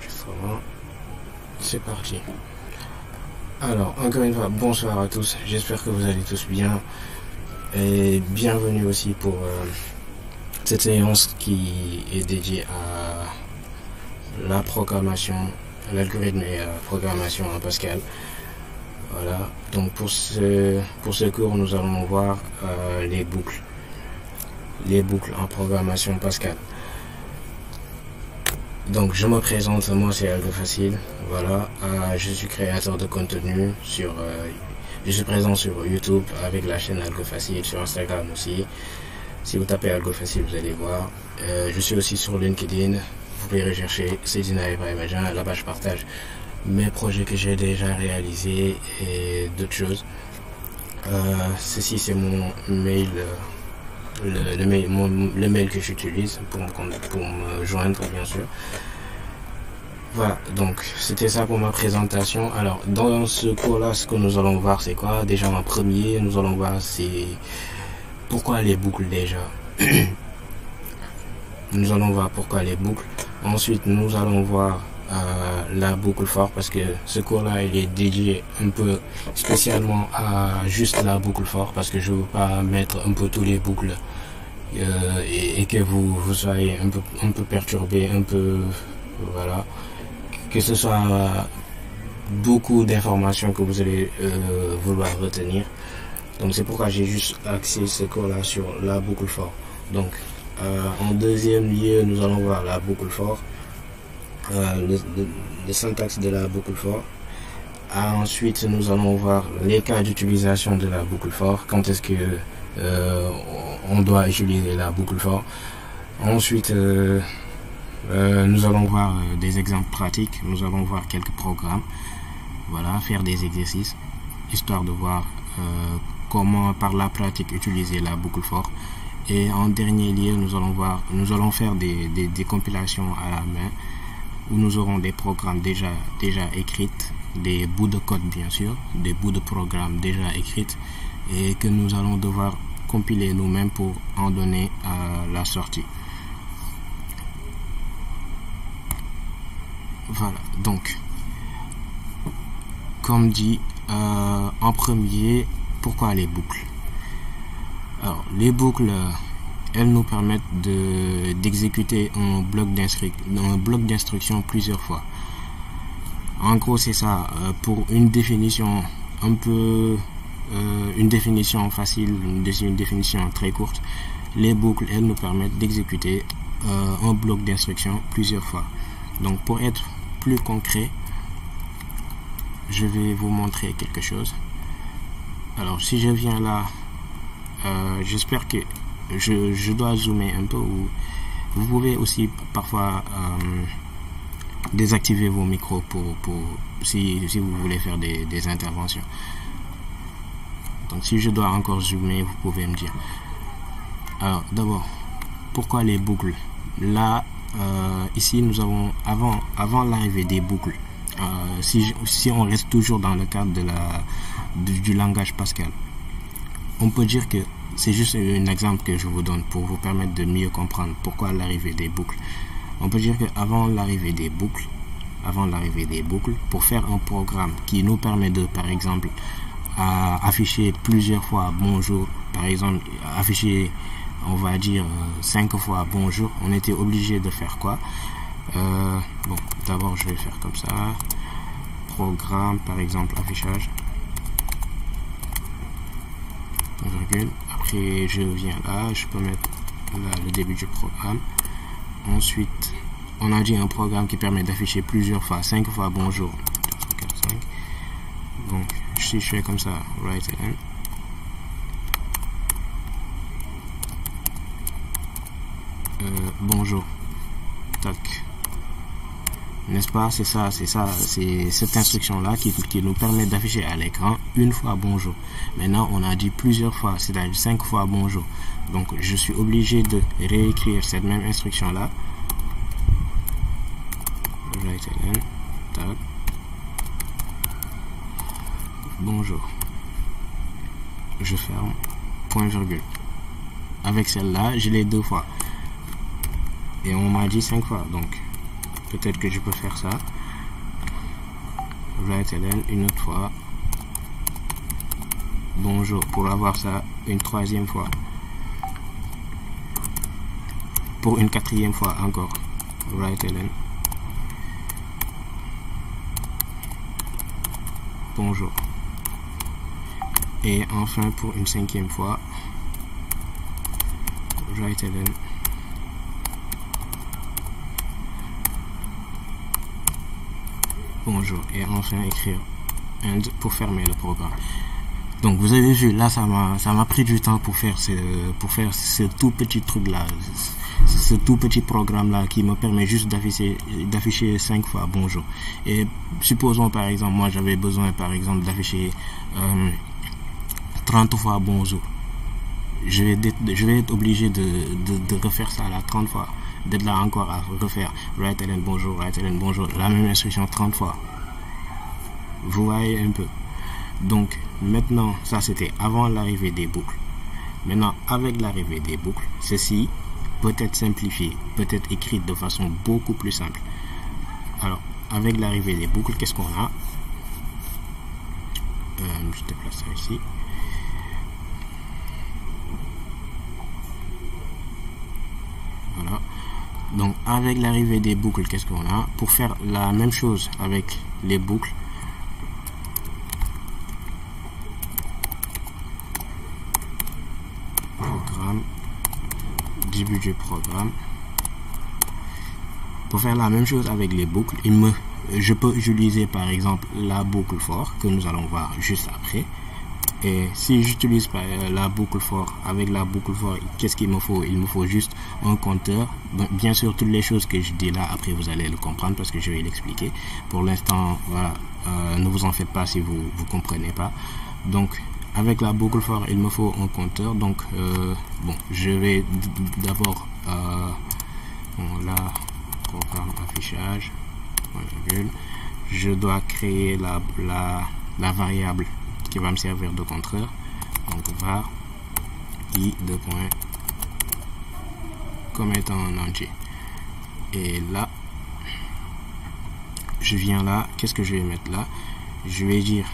enregistrement. C'est parti. Alors, encore une fois, bonsoir à tous. J'espère que vous allez tous bien. Et bienvenue aussi pour cette séance qui est dédiée à la programmation, l'algorithme et la programmation en Pascal. Voilà. Donc pour ce cours, nous allons voir les boucles en programmation Pascal. Donc je me présente, moi c'est Algo Facile. Voilà, je suis créateur de contenu je suis présent sur YouTube avec la chaîne Algo Facile, sur Instagram aussi. Si vous tapez Algo Facile, vous allez voir. Je suis aussi sur LinkedIn. Vous pouvez rechercher Seydina Ibrahim Adjan. Là-bas, je partage mes projets que j'ai déjà réalisés et d'autres choses. Ceci, c'est mon mail, le mail que j'utilise pour me joindre, bien sûr. Voilà, donc c'était ça pour ma présentation. Alors, dans ce cours-là, ce que nous allons voir, c'est quoi? Déjà, en premier, nous allons voir c'est pourquoi les boucles déjà. Nous allons voir pourquoi les boucles. Ensuite, nous allons voir la boucle for, parce que ce cours-là, il est dédié un peu spécialement à juste la boucle for, parce que je ne veux pas mettre un peu tous les boucles et que vous soyez un peu perturbé, un peu, voilà, que ce soit beaucoup d'informations que vous allez vouloir retenir. Donc c'est pourquoi j'ai juste axé ce cours-là sur la boucle for. Donc en deuxième lieu, nous allons voir la boucle for, le syntaxe de la boucle for. Ensuite, nous allons voir les cas d'utilisation de la boucle for. Quand est-ce que on doit utiliser la boucle for. Ensuite, nous allons voir des exemples pratiques. Nous allons voir quelques programmes. Voilà, faire des exercices, histoire de voir comment par la pratique utiliser la boucle for. Et en dernier lieu, nous allons faire des compilations à la main, où nous aurons des programmes déjà écrites, des bouts de code bien sûr, des bouts de programmes déjà écrites, et que nous allons devoir compiler nous-mêmes pour en donner la sortie. Voilà, donc comme dit, en premier, pourquoi les boucles? Alors, les boucles, elles nous permettent d'exécuter un bloc d'instruction plusieurs fois. En gros, c'est ça. Pour une définition une définition facile, une définition très courte, les boucles, elles nous permettent d'exécuter un bloc d'instruction plusieurs fois. Donc, pour être plus concret, je vais vous montrer quelque chose. Alors, si je viens là, j'espère que je dois zoomer un peu, ou vous pouvez aussi parfois désactiver vos micros si vous voulez faire des interventions. Donc si je dois encore zoomer, vous pouvez me dire. Alors d'abord, pourquoi les boucles? Là, ici nous avons avant l'arrivée des boucles, si on reste toujours dans le cadre du langage Pascal, on peut dire que c'est juste un exemple que je vous donne pour vous permettre de mieux comprendre pourquoi l'arrivée des boucles. On peut dire qu'avant l'arrivée des boucles, pour faire un programme qui nous permet de, par exemple, afficher plusieurs fois bonjour, par exemple, afficher, on va dire, 5 fois bonjour, on était obligé de faire quoi? Bon, d'abord je vais faire comme ça. Programme, par exemple, affichage. Virgule. Après je viens là, je peux mettre là le début du programme. Ensuite, on a dit un programme qui permet d'afficher plusieurs fois, 5 fois bonjour. 4, 5. Donc si je fais comme ça, right hand, bonjour, tac, n'est-ce pas? C'est ça, c'est cette instruction là qui nous permet d'afficher à l'écran une fois bonjour. Maintenant on a dit plusieurs fois, c'est-à-dire 5 fois bonjour. Donc je suis obligé de réécrire cette même instruction là. Right again, tac, bonjour, je ferme, point virgule. Avec celle là je l'ai 2 fois et on m'a dit 5 fois, donc peut-être que je peux faire ça. Write-ln une autre fois. Bonjour, pour avoir ça une troisième fois. Pour une quatrième fois encore. Write-ln. Bonjour. Et enfin pour une cinquième fois. Write-ln. Bonjour. Et enfin écrire end pour fermer le programme. Donc vous avez vu, là ça m'a pris du temps pour faire ce tout petit truc là, ce tout petit programme là qui me permet juste d'afficher 5 fois bonjour. Et supposons par exemple, moi j'avais besoin par exemple d'afficher 30 fois bonjour. Je vais être obligé de refaire ça là 30 fois, d'être là encore à refaire write-ln bonjour, write-ln bonjour, la même instruction 30 fois. Vous voyez un peu. Donc maintenant, ça c'était avant l'arrivée des boucles. Maintenant, avec l'arrivée des boucles, ceci peut être simplifié, peut être écrit de façon beaucoup plus simple. Alors, avec l'arrivée des boucles, qu'est-ce qu'on a? Je déplace ça ici. Voilà. Donc, avec l'arrivée des boucles, qu'est-ce qu'on a? Pour faire la même chose avec les boucles, début du programme. Pour faire la même chose avec les boucles, je peux utiliser par exemple la boucle for que nous allons voir juste après. Et si j'utilise la boucle for, avec la boucle for, qu'est-ce qu'il me faut? Il me faut juste un compteur. Donc, bien sûr, toutes les choses que je dis là, après vous allez le comprendre parce que je vais l'expliquer. Pour l'instant, voilà, ne vous en faites pas si vous comprenez pas. Donc avec la boucle for, il me faut un compteur. Donc bon, je vais d'abord là, programme affichage, je dois créer la variable qui va me servir de compteur. Donc var i de point comme étant un entier. Et là, je viens là, qu'est-ce que je vais mettre là? Je vais dire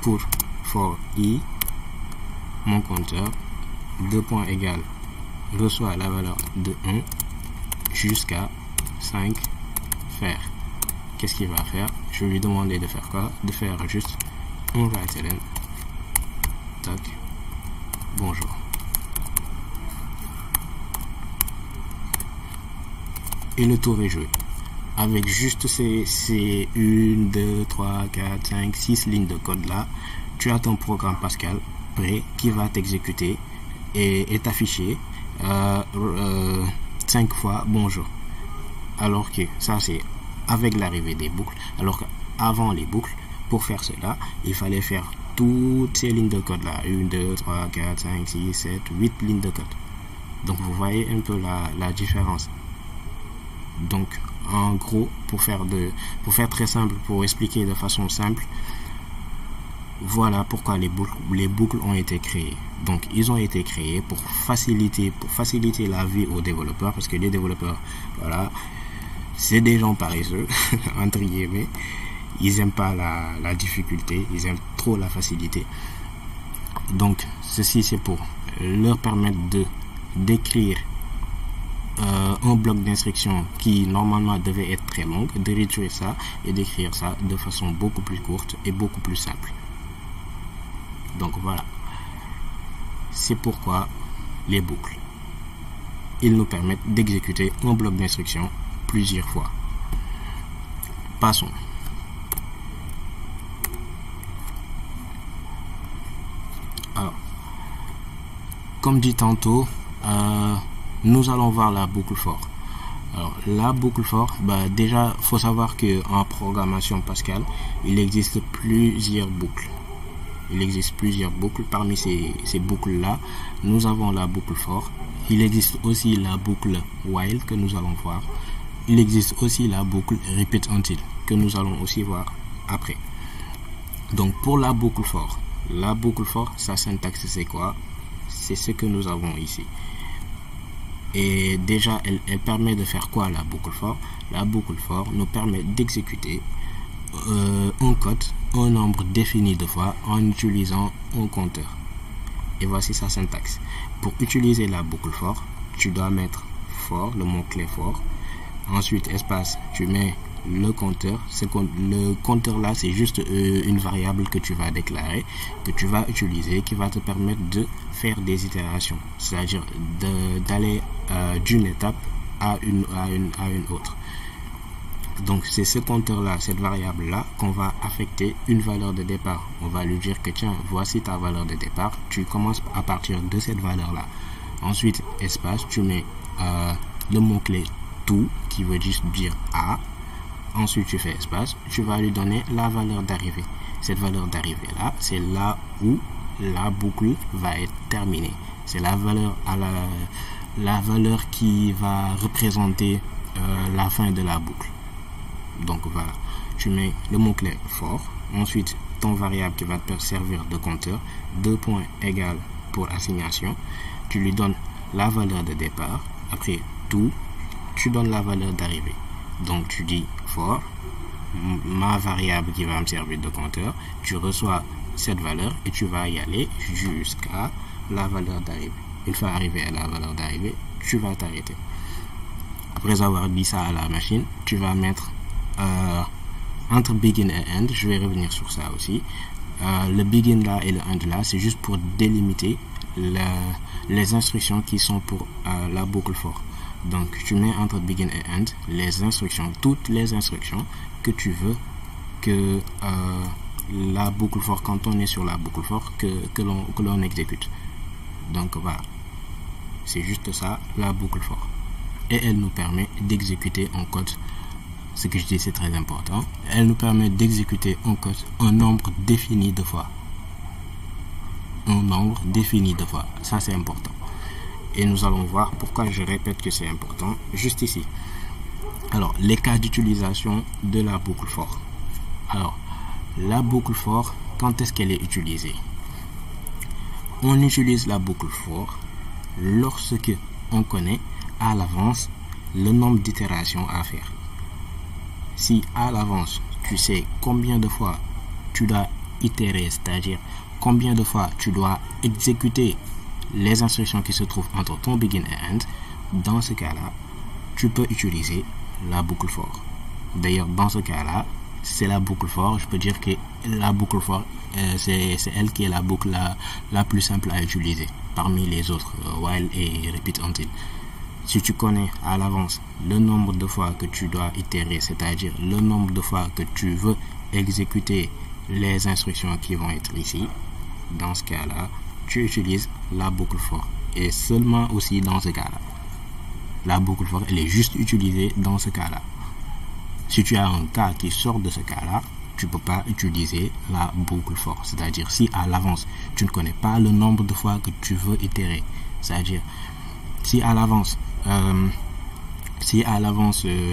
pour for i, mon compteur, 2 points égale, reçoit la valeur de 1 jusqu'à 5 faire. Qu'est-ce qu'il va faire? Je vais lui demander de faire quoi? De faire juste un write-ln, tac, bonjour. Et le tour est joué. Avec juste ces 1, 2, 3, 4, 5, 6 lignes de code là, tu as ton programme Pascal prêt qui va t'exécuter et t'afficher 5 fois bonjour. Alors que ça c'est avec l'arrivée des boucles. Alors qu'avant les boucles, pour faire cela, il fallait faire toutes ces lignes de code là. 1, 2, 3, 4, 5, 6, 7, 8 lignes de code. Donc vous voyez un peu la différence. Donc en gros, pour faire très simple, pour expliquer de façon simple, voilà pourquoi les boucles ont été créées. Donc ils ont été créés pour faciliter la vie aux développeurs, parce que les développeurs, voilà, c'est des gens paresseux entre guillemets. Ils aiment pas la difficulté, ils aiment trop la facilité. Donc ceci c'est pour leur permettre d'écrire un bloc d'instruction qui normalement devait être très long, de réduire ça et d'écrire ça de façon beaucoup plus courte et beaucoup plus simple. Donc voilà, c'est pourquoi les boucles, ils nous permettent d'exécuter un bloc d'instruction plusieurs fois. Passons. Alors, comme dit tantôt, nous allons voir la boucle for. Alors, la boucle for, déjà, faut savoir que en programmation Pascal, il existe plusieurs boucles. Il existe plusieurs boucles. Parmi ces boucles-là, nous avons la boucle for. Il existe aussi la boucle while que nous allons voir. Il existe aussi la boucle repeat until que nous allons aussi voir après. Donc, pour la boucle for, sa syntaxe c'est quoi? C'est ce que nous avons ici. Et déjà, elle permet de faire quoi la boucle for? la boucle for nous permet d'exécuter un code, un nombre défini de fois en utilisant un compteur. Et voici sa syntaxe. Pour utiliser la boucle for, tu dois mettre for, le mot-clé for. Ensuite, espace, tu mets le compteur. Le compteur là, c'est juste une variable que tu vas déclarer, que tu vas utiliser, qui va te permettre de faire des itérations, c'est-à-dire d'aller d'une étape à une autre. Donc c'est ce compteur là, cette variable là, qu'on va affecter une valeur de départ. On va lui dire que tiens, voici ta valeur de départ, tu commences à partir de cette valeur là. Ensuite, espace, tu mets le mot-clé to, qui veut juste dire à. Ensuite, tu fais espace, tu vas lui donner la valeur d'arrivée. Cette valeur d'arrivée là, c'est là où la boucle va être terminée. C'est la valeur la valeur qui va représenter la fin de la boucle. Donc voilà, tu mets le mot-clé for, ensuite ton variable qui va te servir de compteur, 2 points égale pour assignation, tu lui donnes la valeur de départ, après tout, tu donnes la valeur d'arrivée. Donc tu dis for, ma variable qui va me servir de compteur, tu reçois cette valeur et tu vas y aller jusqu'à la valeur d'arrivée. Une fois arrivé à la valeur d'arrivée, tu vas t'arrêter. Après avoir dit ça à la machine, tu vas mettre entre begin et end. Je vais revenir sur ça aussi. Le begin là et le end là, c'est juste pour délimiter les instructions qui sont pour la boucle for. Donc tu mets entre begin et end les instructions, toutes les instructions que tu veux que la boucle for, quand on est sur la boucle for, que l'on exécute. Donc voilà, c'est juste ça la boucle for, et elle nous permet d'exécuter un code. Ce que je dis, c'est très important. Elle nous permet d'exécuter un code un nombre défini de fois. Un nombre défini de fois. Ça, c'est important. Et nous allons voir pourquoi je répète que c'est important juste ici. Alors, les cas d'utilisation de la boucle for. Alors, la boucle for, quand est-ce qu'elle est utilisée? On utilise la boucle for lorsque on connaît à l'avance le nombre d'itérations à faire. Si à l'avance, tu sais combien de fois tu dois itérer, c'est-à-dire combien de fois tu dois exécuter les instructions qui se trouvent entre ton begin et end, dans ce cas-là, tu peux utiliser la boucle for. D'ailleurs, dans ce cas-là, c'est la boucle for. Je peux dire que la boucle for, c'est elle qui est la boucle la plus simple à utiliser parmi les autres, while et repeat until. Si tu connais à l'avance le nombre de fois que tu dois itérer, c'est-à-dire le nombre de fois que tu veux exécuter les instructions qui vont être ici, dans ce cas-là, tu utilises la boucle for. Et seulement aussi dans ce cas-là. La boucle for, elle est juste utilisée dans ce cas-là. Si tu as un cas qui sort de ce cas-là, tu ne peux pas utiliser la boucle for. C'est-à-dire, si à l'avance, tu ne connais pas le nombre de fois que tu veux itérer, c'est-à-dire, si à l'avance,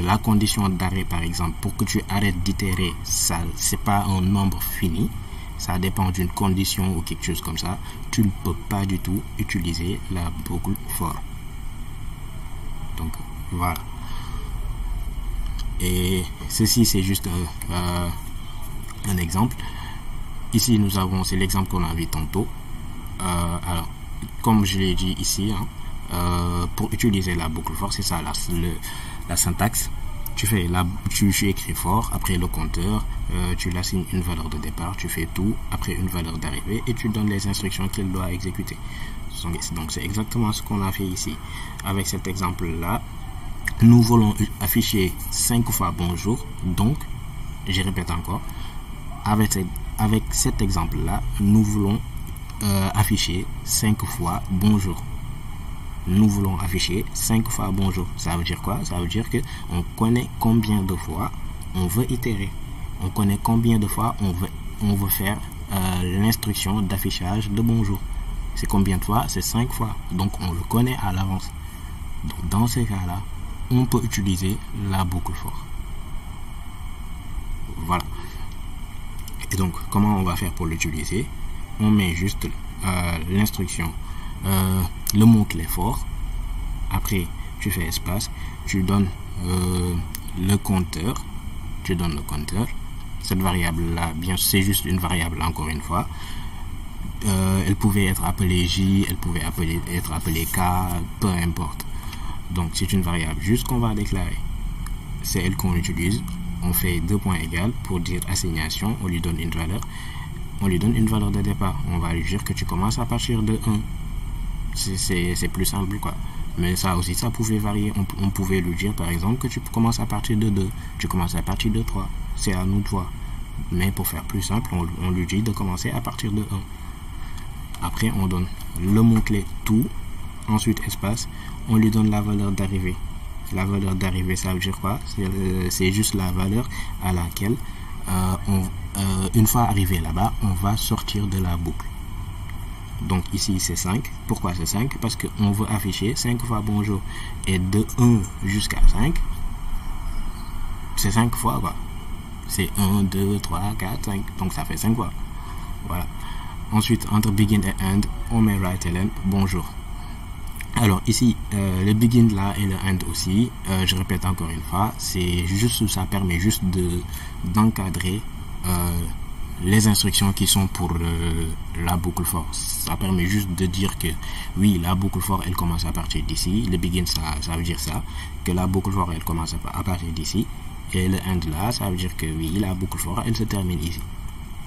la condition d'arrêt, par exemple, pour que tu arrêtes d'itérer, ça, c'est pas un nombre fini, ça dépend d'une condition ou quelque chose comme ça, tu ne peux pas du tout utiliser la boucle for. Donc, voilà. Et ceci, c'est juste un exemple. Ici, nous avons, c'est l'exemple qu'on a vu tantôt. Alors, comme je l'ai dit ici, pour utiliser la boucle for, c'est ça la syntaxe. Tu écris for, après le compteur, tu l'assignes une valeur de départ, tu fais tout, après une valeur d'arrivée, et tu donnes les instructions qu'il doit exécuter. Donc c'est exactement ce qu'on a fait ici. Avec cet exemple-là, nous voulons afficher 5 fois bonjour, donc, je répète encore, avec cet exemple-là, nous voulons afficher 5 fois bonjour. Nous voulons afficher 5 fois bonjour. Ça veut dire quoi? Ça veut dire que on connaît combien de fois on veut itérer. On connaît combien de fois on veut faire l'instruction d'affichage de bonjour. C'est combien de fois? C'est 5 fois. Donc on le connaît à l'avance. Donc dans ces cas-là, on peut utiliser la boucle for. Voilà. Et donc comment on va faire pour l'utiliser? On met juste l'instruction, le mot-clé for. Après, tu fais espace, tu donnes le compteur, tu donnes le compteur. Cette variable là, bien c'est juste une variable encore une fois. Elle pouvait être appelée J, elle pouvait être appelée K, peu importe. Donc c'est une variable juste qu'on va déclarer. C'est elle qu'on utilise. On fait deux points égales pour dire assignation, on lui donne une valeur. On lui donne une valeur de départ. On va lui dire que tu commences à partir de 1. C'est plus simple quoi. Mais ça aussi, ça pouvait varier. On pouvait lui dire par exemple que tu commences à partir de 2. Tu commences à partir de 3. C'est à nous de voir. Mais pour faire plus simple, on lui dit de commencer à partir de 1. Après, on donne le mot-clé tout. Ensuite, espace. On lui donne la valeur d'arrivée. La valeur d'arrivée, ça veut dire quoi? C'est juste la valeur à laquelle, une fois arrivé là-bas, on va sortir de la boucle. Donc ici, c'est 5. Pourquoi c'est 5? Parce qu'on veut afficher 5 fois bonjour. Et de 1 jusqu'à 5, c'est 5 fois quoi. C'est 1, 2, 3, 4, 5. Donc ça fait 5 fois. Voilà. Ensuite, entre begin et end, on met write-ln bonjour. Alors ici, le begin là et le end aussi, je répète encore une fois, c'est juste, ça permet juste d'encadrer les instructions qui sont pour la boucle for. Ça permet juste de dire que oui, la boucle for elle commence à partir d'ici. Le begin ça veut dire ça, que la boucle for elle commence à partir d'ici. Et le end là, ça veut dire que oui, la boucle for elle se termine ici.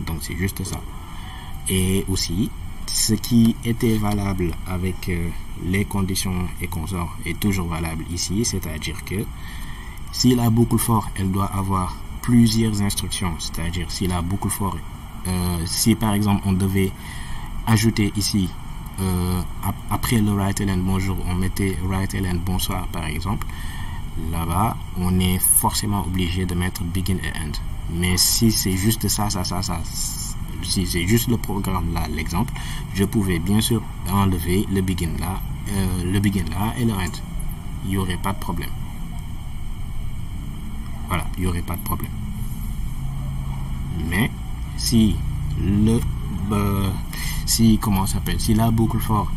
Donc c'est juste ça. Et aussi, ce qui était valable avec les conditions et consorts est toujours valable ici, c'est-à-dire que si la boucle for elle doit avoir plusieurs instructions, c'est-à-dire si la boucle for, si par exemple on devait ajouter ici après le write-ln bonjour, on mettait write-ln bonsoir par exemple, là-bas on est forcément obligé de mettre begin et end. Mais si c'est juste ça, si c'est juste le programme là, l'exemple, je pouvais bien sûr enlever le begin là et le end. Il n'y aurait pas de problème. Voilà, il n'y aurait pas de problème. Mais si si la boucle for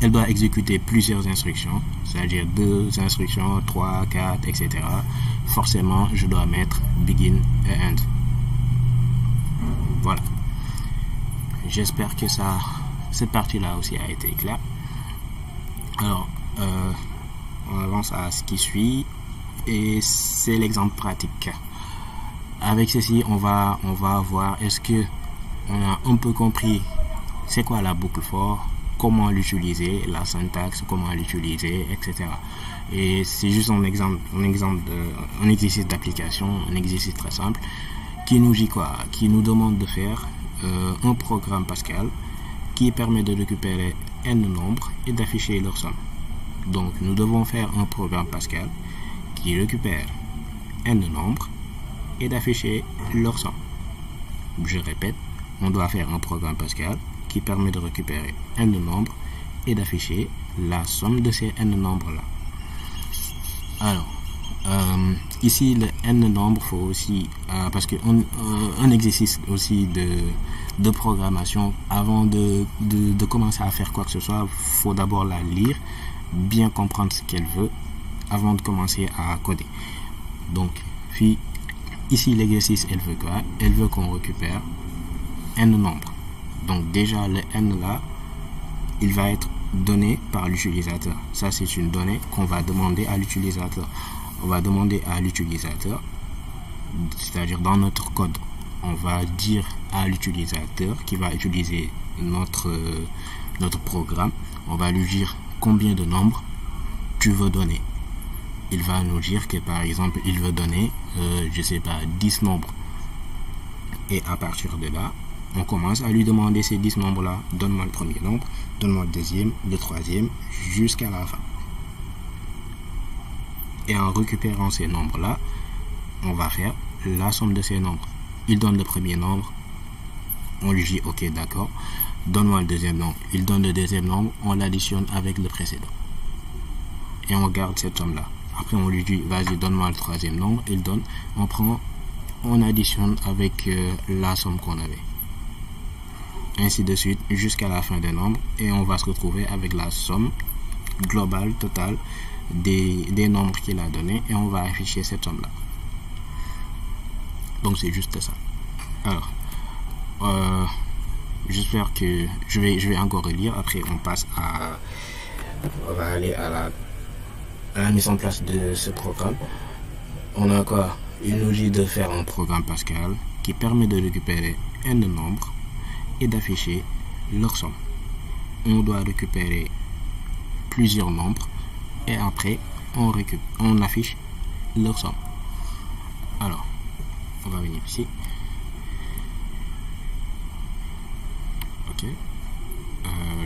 elle doit exécuter plusieurs instructions, c'est-à-dire 2 instructions, 3, 4, etc. Forcément, je dois mettre begin et end. Voilà. J'espère que cette partie-là aussi a été claire. Alors, on avance à ce qui suit et c'est l'exemple pratique. Avec ceci, on va voir est-ce que on a un peu compris c'est quoi la boucle for, comment l'utiliser, la syntaxe, comment l'utiliser, etc. Et c'est juste un exercice d'application, un exercice très simple qui nous dit quoi? Qui nous demande de faire un programme Pascal qui permet de récupérer n nombres et d'afficher leur somme. Donc nous devons faire un programme Pascal qui récupère n nombres et d'afficher leur somme. Je répète, on doit faire un programme Pascal qui permet de récupérer n nombres et d'afficher la somme de ces n nombres là. Alors ici le n nombre faut aussi parce que un exercice aussi de programmation, avant de commencer à faire quoi que ce soit, faut d'abord la lire, bien comprendre ce qu'elle veut avant de commencer à coder. Donc ici l'exercice elle veut quoi? Elle veut qu'on récupère n nombres. Donc déjà le n là il va être donné par l'utilisateur. Ça c'est une donnée qu'on va demander à l'utilisateur. On va demander à l'utilisateur, c'est-à-dire dans notre code, on va dire à l'utilisateur qui va utiliser notre programme, on va lui dire combien de nombres tu veux donner. Il va nous dire que par exemple il veut donner je sais pas 10 nombres. Et à partir de là, on commence à lui demander ces 10 nombres là. Donne-moi le premier nombre, donne-moi le deuxième, le troisième, jusqu'à la fin. Et en récupérant ces nombres là, on va faire la somme de ces nombres. Il donne le premier nombre, on lui dit ok d'accord, donne-moi le deuxième nombre. Il donne le deuxième nombre, on l'additionne avec le précédent et on garde cette somme là. Après on lui dit vas-y donne-moi le troisième nombre, il donne, on additionne avec la somme qu'on avait, ainsi de suite jusqu'à la fin des nombres, et on va se retrouver avec la somme globale totale des nombres qu'il a donné et on va afficher cette somme là. Donc c'est juste ça. Alors j'espère que je vais encore relire, après on passe à on va aller à la mise en place de ce programme. On a quoi? Il nous dit de faire un programme Pascal qui permet de récupérer n nombres et d'afficher leur somme. On doit récupérer plusieurs nombres et après on affiche leur somme. Alors on va venir ici. Ok,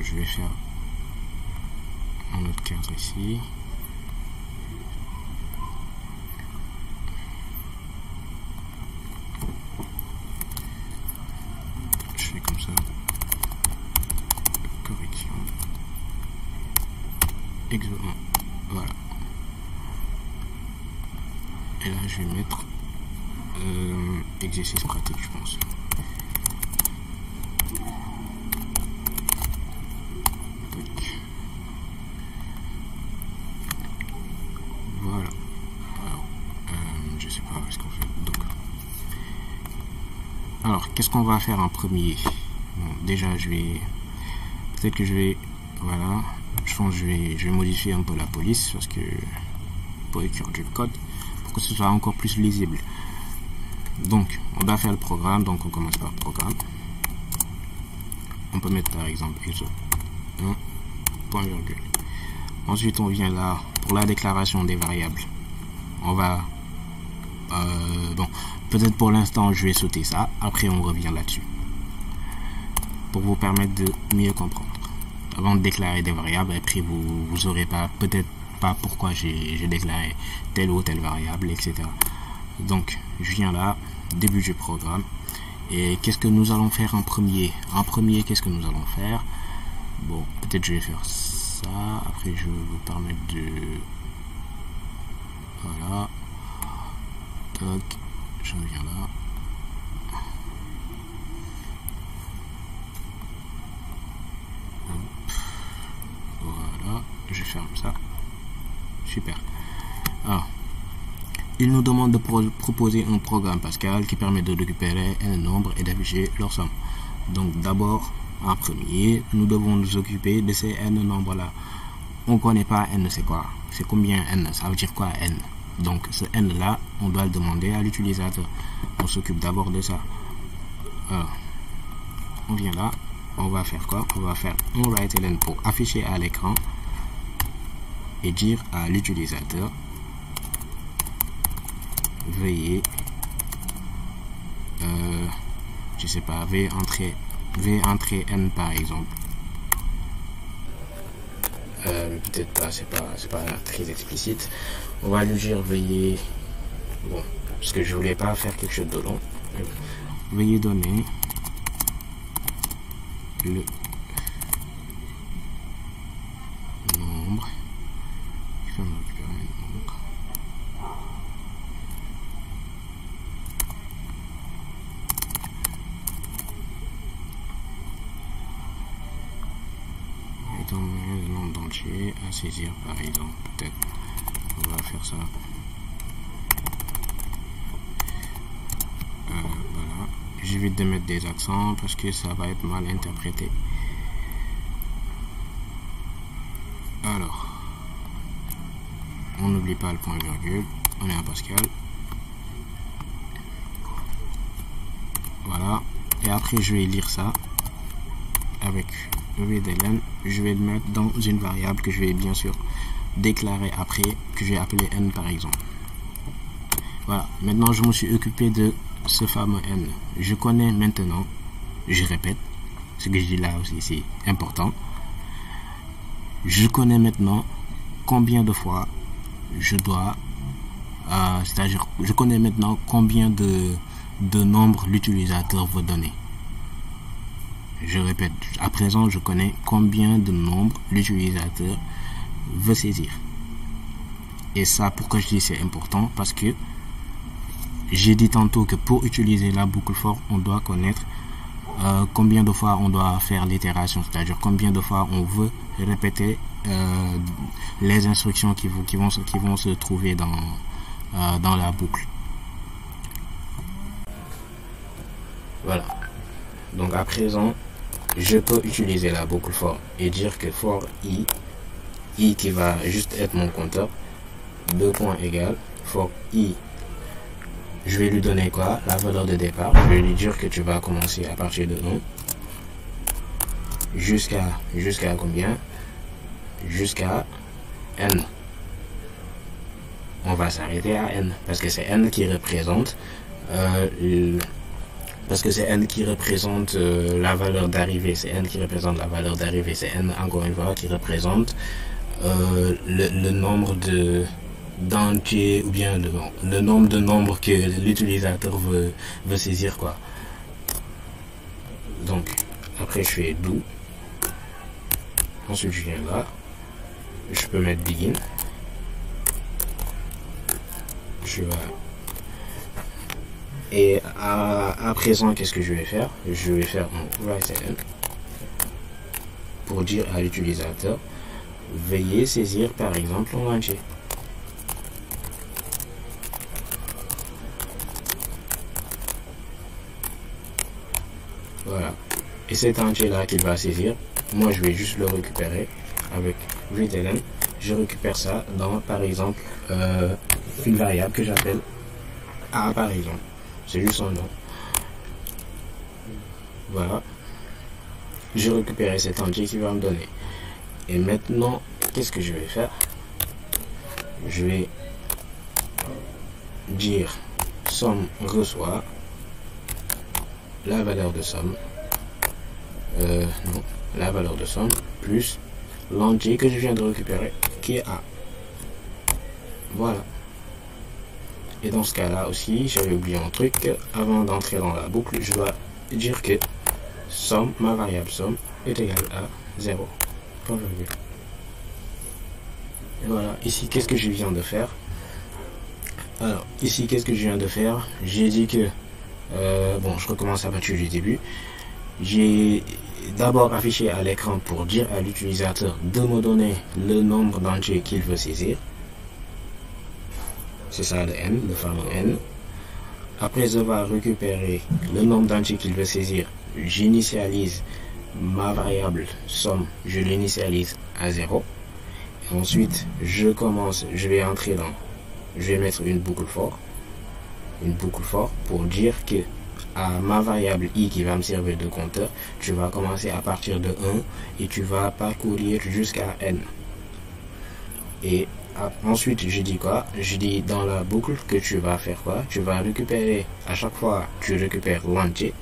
je vais faire un autre cadre ici. Je fais comme ça. Correction. Exactement. Voilà. Et là, je vais mettre exercice pratique, je pense. Voilà. Je sais pas ce qu'on fait. Donc, alors, qu'est-ce qu'on va faire en premier? Bon, déjà, peut-être que je vais, voilà, je pense que je vais modifier un peu la police parce que pour écrire du code, pour que ce soit encore plus lisible. Donc, on doit faire le programme. Donc, on commence par programme. On peut mettre par exemple ISO 1, point virgule. Ensuite, on vient là pour la déclaration des variables. On va bon, peut-être pour l'instant je vais sauter ça, après on revient là-dessus pour vous permettre de mieux comprendre. Avant de déclarer des variables, après vous aurez peut-être pas pourquoi j'ai déclaré telle ou telle variable, etc. Donc je viens là, début du programme, et qu'est-ce que nous allons faire en premier? En premier, qu'est-ce que nous allons faire? Bon, peut-être je vais faire ça, après je vais vous permettre de, voilà, toc, je reviens là. Voilà, je ferme ça. Super. Alors, il nous demande de proposer un programme Pascal qui permet de récupérer un nombre et d'afficher leur somme. Donc d'abord, en premier, nous devons nous occuper de ces n nombres là. On ne connaît pas n, c'est quoi? C'est combien n? Ça veut dire quoi n? Donc ce n là, on doit le demander à l'utilisateur. On s'occupe d'abord de ça. Alors, on vient là, on va faire quoi? On va faire un write-ln pour afficher à l'écran et dire à l'utilisateur veuillez je sais pas, veuillez entrer n par exemple. Peut-être pas, c'est pas très explicite. On va lui dire veuillez, bon, parce que je voulais pas faire quelque chose de long, veuillez donner le nombre. Je vais me récupérer un nombre. Et donner le nombre d'entier à saisir par exemple. Peut-être on va faire ça. Voilà. J'évite de mettre des accents parce que ça va être mal interprété. Alors, on n'oublie pas le point virgule, on est en Pascal. Voilà, et après je vais lire ça avec VDLN. Je vais le mettre dans une variable que je vais bien sûr déclarer après, que je vais appeler n par exemple. Voilà, maintenant je me suis occupé de ce fameux n. Je connais maintenant, je répète, ce que je dis là aussi c'est important. Je connais maintenant combien de fois je dois, c'est-à-dire je connais maintenant combien de nombres l'utilisateur veut donner. Je répète, à présent je connais combien de nombres l'utilisateur veut saisir. Et ça, pourquoi je dis c'est important? Parce que j'ai dit tantôt que pour utiliser la boucle for, on doit connaître combien de fois on doit faire l'itération, c'est-à-dire combien de fois on veut répéter les instructions qui vont se trouver dans la boucle. Voilà. Donc à présent, je peux utiliser la boucle for et dire que for i qui va juste être mon compteur, 2 points égale for i. Je vais lui donner quoi? La valeur de départ. Je vais lui dire que tu vas commencer à partir de 1 jusqu'à combien? Jusqu'à n. On va s'arrêter à n parce que c'est n qui représente la valeur d'arrivée. C'est n qui représente la valeur d'arrivée. C'est n encore une fois qui représente le nombre d'entiers ou bien le nombre de nombres que l'utilisateur veut saisir, quoi. Donc après je fais do, ensuite je viens là, je peux mettre begin, et à présent qu'est-ce que je vais faire? Je vais faire mon write-ln pour dire à l'utilisateur veuillez saisir par exemple un entier. Voilà. Et cet entier là qu'il va saisir, moi je vais juste le récupérer avec readln. Je récupère ça dans par exemple une variable que j'appelle a par exemple. C'est juste son nom. Voilà. Je récupère cet entier qui va me donner. Et maintenant, qu'est-ce que je vais faire? Je vais dire somme reçoit la valeur de somme, la valeur de somme plus l'entier que je viens de récupérer qui est A. Voilà. Et dans ce cas-là aussi, j'avais oublié un truc. Avant d'entrer dans la boucle, je dois dire que somme, ma variable somme, est égale à 0. Et voilà. Ici, qu'est-ce que je viens de faire? Alors, ici, qu'est-ce que je viens de faire? J'ai dit que bon, je recommence à partir du début. J'ai d'abord affiché à l'écran pour dire à l'utilisateur de me donner le nombre d'entiers qu'il veut saisir. C'est ça le n, le fameux n. Après avoir récupéré le nombre d'entiers qu'il veut saisir, j'initialise ma variable somme, je l'initialise à 0. Et ensuite, je vais mettre une boucle for pour dire que à ma variable i qui va me servir de compteur, tu vas commencer à partir de 1 et tu vas parcourir jusqu'à n. Et ensuite, je dis quoi? Je dis dans la boucle que tu vas faire quoi? Tu vas récupérer, à chaque fois, tu récupères l'entier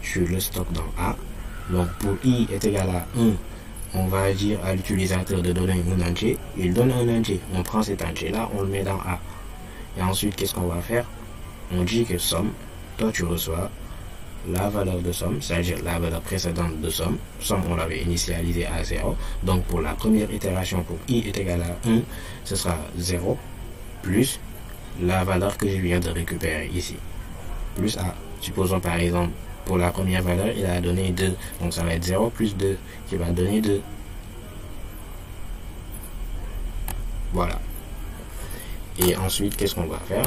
sur le stock dans A. Donc, pour i est égal à 1, on va dire à l'utilisateur de donner un entier. Il donne un entier. On prend cet entier-là, on le met dans A. Et ensuite, qu'est-ce qu'on va faire? On dit que somme, toi tu reçois la valeur de somme, c'est-à-dire la valeur précédente de somme. Somme, on l'avait initialisé à 0. Donc pour la première itération, pour i est égal à 1, ce sera 0 plus la valeur que je viens de récupérer ici. Plus a. Supposons par exemple, pour la première valeur, il a donné 2. Donc ça va être 0 plus 2 qui va donner 2. Voilà. Et ensuite, qu'est-ce qu'on va faire?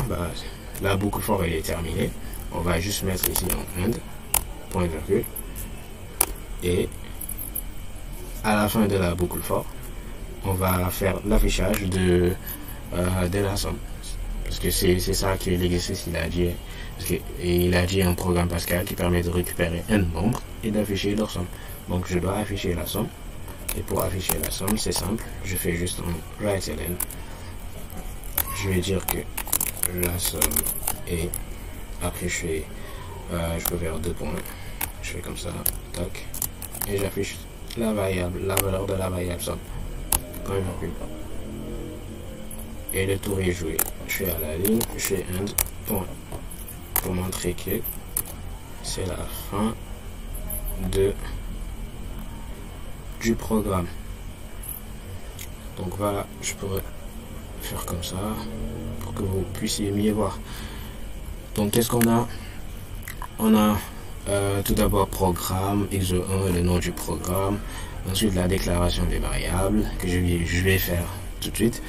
La boucle for elle est terminée. On va juste mettre ici un end, point virgule. Et à la fin de la boucle for, on va faire l'affichage de la somme. Parce que c'est ça que l'exercice il a dit. Parce qu'il a dit un programme Pascal qui permet de récupérer un nombre et d'afficher leur somme. Donc je dois afficher la somme. Et pour afficher la somme, c'est simple. Je fais juste un write-ln. Je vais dire que la somme est. Après je peux faire 2 points. Je fais comme ça, tac. Et j'affiche la valeur de la variable somme. Point virgule. Et le tour est joué. Je fais à la ligne, je fais end, point. Pour montrer que c'est la fin du programme. Donc voilà, je pourrais faire comme ça pour que vous puissiez mieux voir. Donc qu'est-ce qu'on a? On a tout d'abord programme, exo1, le nom du programme, Ensuite, la déclaration des variables que je vais faire tout de suite.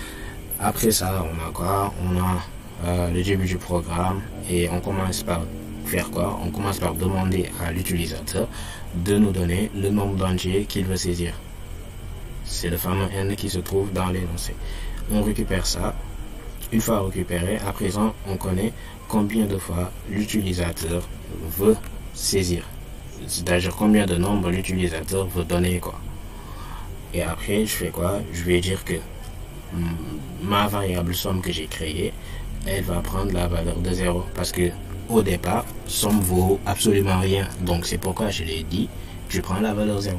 Après ça, on a quoi? On a le début du programme et on commence par faire quoi? On commence par demander à l'utilisateur de nous donner le nombre d'entiers qu'il veut saisir. C'est le fameux n qui se trouve dans l'énoncé. On récupère ça. Une fois récupéré, à présent, on connaît combien de fois l'utilisateur veut saisir. C'est-à-dire combien de nombres l'utilisateur veut donner quoi. Et après, je fais quoi? Je vais dire que ma variable somme que j'ai créée, elle va prendre la valeur de 0. Parce que au départ, somme vaut absolument rien. Donc c'est pourquoi je l'ai dit, tu prends la valeur 0.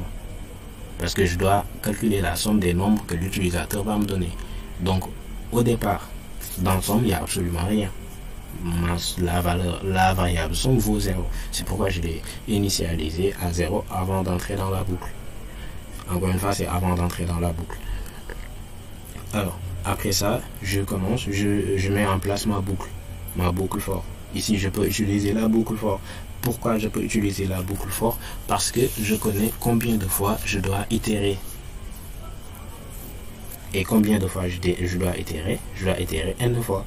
Parce que je dois calculer la somme des nombres que l'utilisateur va me donner. Donc au départ, dans somme, il n'y a absolument rien. La variable somme vaut 0. C'est pourquoi je l'ai initialisé à 0 avant d'entrer dans la boucle. Encore une fois, c'est avant d'entrer dans la boucle. Alors, après ça, je commence, je mets en place ma boucle for. Ici, je peux utiliser la boucle for. Pourquoi je peux utiliser la boucle for? Parce que je connais combien de fois je dois itérer. Et combien de fois je dois itérer? Je dois itérer n fois.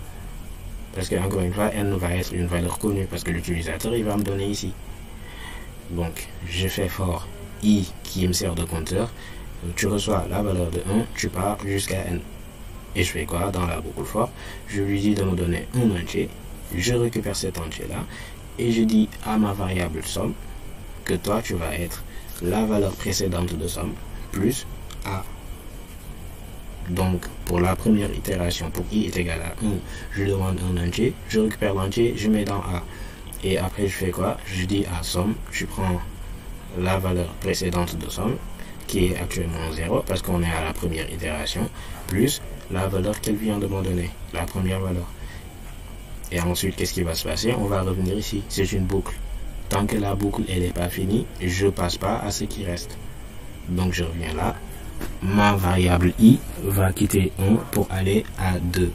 Parce que, encore une fois, n va être une valeur connue. Parce que l'utilisateur, il va me donner ici. Donc, je fais for i qui me sert de compteur. Tu reçois la valeur de 1, tu pars jusqu'à n. Et je fais quoi dans la boucle for? Je lui dis de me donner un entier. Je récupère cet entier-là. Et je dis à ma variable somme que toi, tu vas être la valeur précédente de somme plus a. Donc, pour la première itération, pour i est égal à 1, je demande un entier, je récupère l'entier, je mets dans a. Et après, je fais quoi? Je dis à somme, tu prends la valeur précédente de somme, qui est actuellement 0, parce qu'on est à la première itération, plus la valeur qu'elle vient de me donner, la première valeur. Et ensuite, qu'est-ce qui va se passer? On va revenir ici, c'est une boucle. Tant que la boucle, elle n'est pas finie, je ne passe pas à ce qui reste. Donc, je reviens là. Ma variable i va quitter 1 pour aller à 2.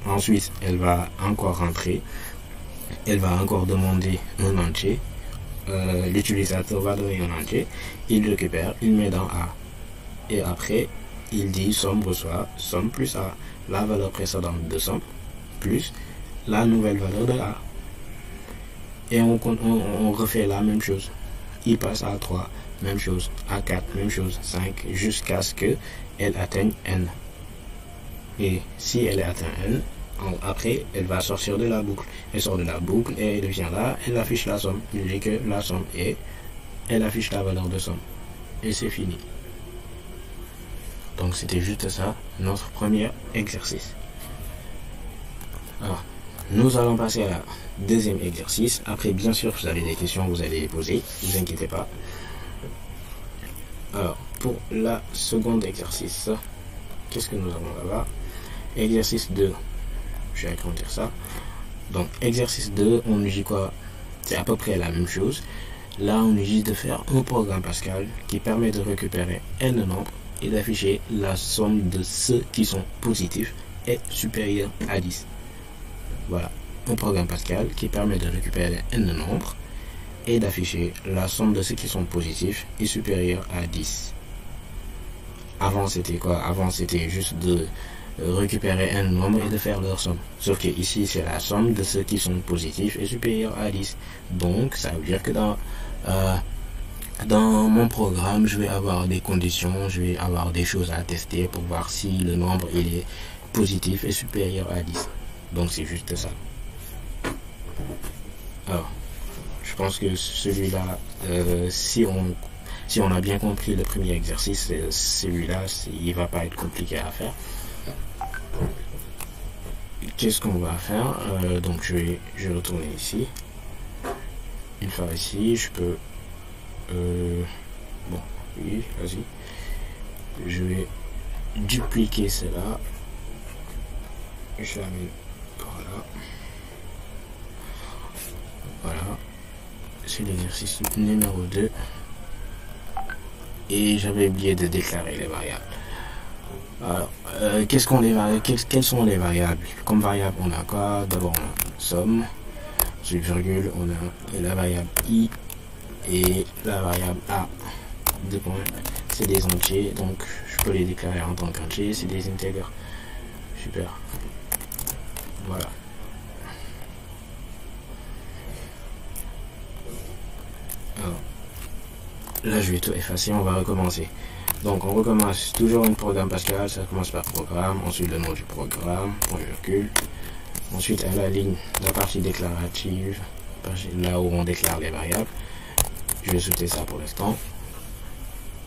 Ensuite, elle va encore rentrer. Elle va encore demander un entier. L'utilisateur va donner un entier. Il récupère, il met dans a. Et après, il dit somme reçoit somme plus a. La valeur précédente de somme plus la nouvelle valeur de a. Et on refait la même chose. Il passe à 3. Même chose, à 4, même chose, 5, jusqu'à ce qu'elle atteigne n. Et si elle atteint n, après, elle va sortir de la boucle. Elle sort de la boucle et elle vient là, elle affiche la somme. Il dit que la somme est, elle affiche la valeur de somme. Et c'est fini. Donc c'était juste ça, notre premier exercice. Alors, nous allons passer à la deuxième exercice. Après, bien sûr, vous avez des questions, vous allez les poser, ne vous inquiétez pas. Alors, pour la seconde exercice, qu'est-ce que nous avons là-bas? Exercice 2. Je vais agrandir ça. Donc, exercice 2, on nous dit quoi? C'est à peu près la même chose. Là, on nous dit de faire un programme Pascal qui permet de récupérer n nombres et d'afficher la somme de ceux qui sont positifs est supérieure à 10. Voilà, un programme Pascal qui permet de récupérer n nombres et d'afficher la somme de ceux qui sont positifs est supérieure à 10. Avant c'était quoi? Avant c'était juste de récupérer un nombre et de faire leur somme. Sauf que ici c'est la somme de ceux qui sont positifs est supérieure à 10. Donc ça veut dire que dans mon programme je vais avoir des conditions, je vais avoir des choses à tester pour voir si le nombre il est positif et supérieur à 10. Donc c'est juste ça. Alors, je pense que celui-là, si on a bien compris le premier exercice, celui-là, il va pas être compliqué à faire. Qu'est-ce qu'on va faire? Donc je vais retourner ici. Une fois ici, je peux... bon, oui, vas-y. Je vais dupliquer cela. Je l'amène par là. Voilà. C'est l'exercice numéro 2. Et j'avais oublié de déclarer les variables. Alors, quelles sont les variables? Comme variable, on a quoi? D'abord, on a somme, ensuite virgule, on a la variable i, Et la variable A, deux points, c'est des entiers, donc je peux les déclarer en tant qu'entiers, c'est des intégers. Super. Voilà. Alors, là je vais tout effacer, on va recommencer. Donc on recommence toujours un programme Pascal, ça commence par programme, ensuite le nom du programme, point virgule. Ensuite à la ligne, la partie déclarative, là où on déclare les variables. Je vais sauter ça pour l'instant.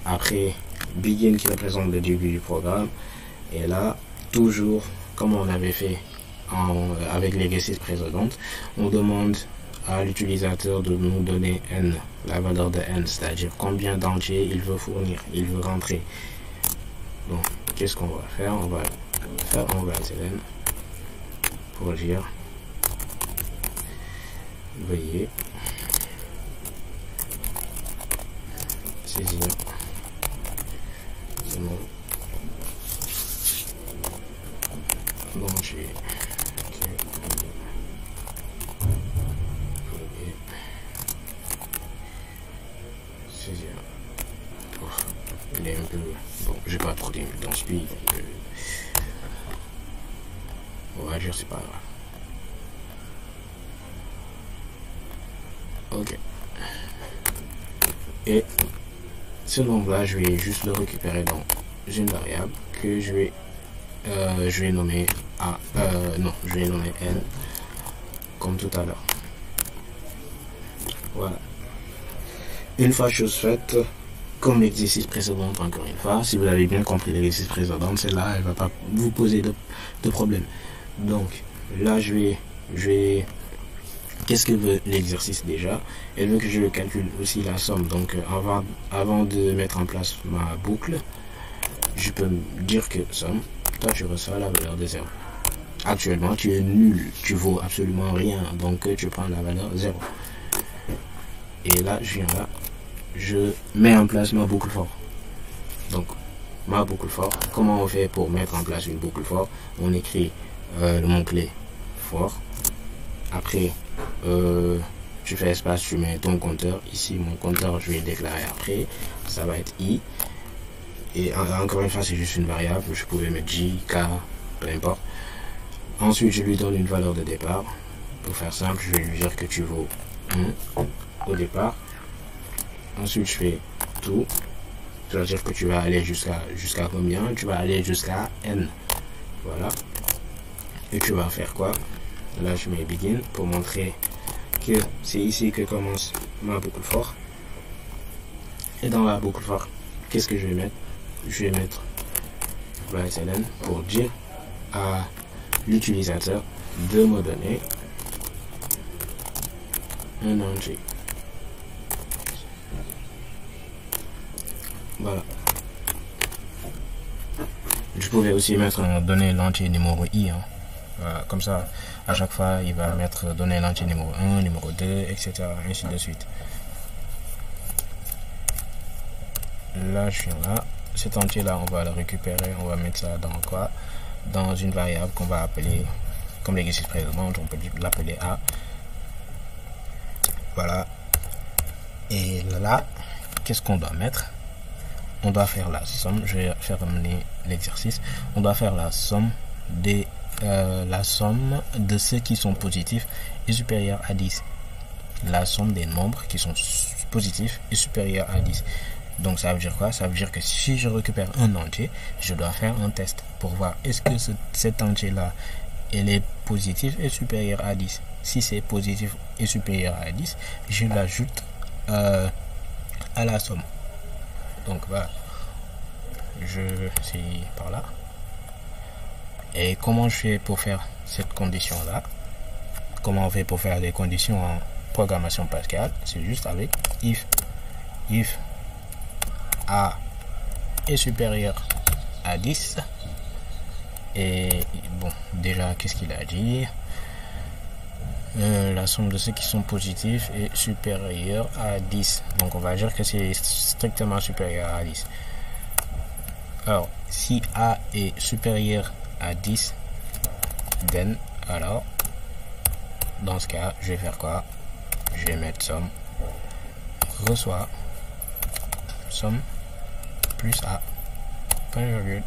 Après, begin qui représente le début du programme. Et là, toujours comme on avait fait avec l'exercice précédent, on demande à l'utilisateur de nous donner n, la valeur de n, c'est-à-dire combien d'entiers il veut fournir, il veut rentrer. Donc, qu'est-ce qu'on va faire? On va faire en n pour dire, veuillez saisir ce mot d'entier saisir. Il est un peu bon, j'ai pas trop d'évidence lui, donc on va dire c'est pas grave. Ok. Et ce nombre là, je vais juste le récupérer dans une variable que je vais nommer A, non, je vais nommer N comme tout à l'heure. Voilà. Une fois chose faite, comme l'exercice précédent, encore une fois, si vous avez bien compris l'exercice précédent, celle-là, elle va pas vous poser de problème. Donc là, je vais qu'est-ce que veut l'exercice déjà? Elle veut que je calcule aussi la somme. Donc avant de mettre en place ma boucle, je peux me dire que somme, toi tu reçois la valeur de 0. Actuellement tu es nul, tu vaux absolument rien, donc tu prends la valeur 0. Et là je viens là, je mets en place ma boucle for. Donc ma boucle for, comment on fait pour mettre en place une boucle for? On écrit le mot-clé for. Après tu fais espace, tu mets ton compteur. Ici mon compteur je vais le déclarer après, ça va être i. Et encore une fois c'est juste une variable, je pouvais mettre j, k, peu importe. Ensuite je lui donne une valeur de départ. Pour faire simple, je vais lui dire que tu vaux 1 au départ. Ensuite je fais tout, ça veut dire que tu vas aller jusqu'à combien? Tu vas aller jusqu'à n. Voilà. Et tu vas faire quoi? Là je mets begin pour montrer que c'est ici que commence ma boucle for. Et dans la boucle for, qu'est-ce que je vais mettre? Je vais mettre ln pour dire à l'utilisateur de me donner un entier. Voilà. Je pouvais aussi mettre donner l'entier numéro i. Hein. Voilà, comme ça, à chaque fois, il va mettre donner l'entier numéro 1, numéro 2, etc. ainsi de suite. Là, je suis là. Cet entier-là, on va le récupérer. On va mettre ça dans quoi? Dans une variable qu'on va appeler, comme l'exercice précédent, on peut l'appeler A. Voilà. Et là, qu'est-ce qu'on doit mettre? On doit faire la somme. Je vais faire amener l'exercice. On doit faire la somme des la somme de ceux qui sont positifs est supérieure à 10. La somme des nombres qui sont positifs est supérieure à 10. Donc ça veut dire quoi? Ça veut dire que si je récupère un entier, je dois faire un test pour voir est-ce que cet entier là elle est positif et supérieur à 10. Si c'est positif et supérieur à 10, je l'ajoute à la somme. Donc voilà, c'est par là. Et comment je fais pour faire cette condition là? Comment on fait pour faire des conditions en programmation Pascal? C'est juste avec if A est supérieur à 10. Et bon, déjà qu'est-ce qu'il a dit? La somme de ceux qui sont positifs est supérieure à 10. Donc on va dire que c'est strictement supérieur à 10. Alors si A est supérieur à 10, then alors dans ce cas je vais faire quoi? Je vais mettre somme reçoit somme plus A, point virgule,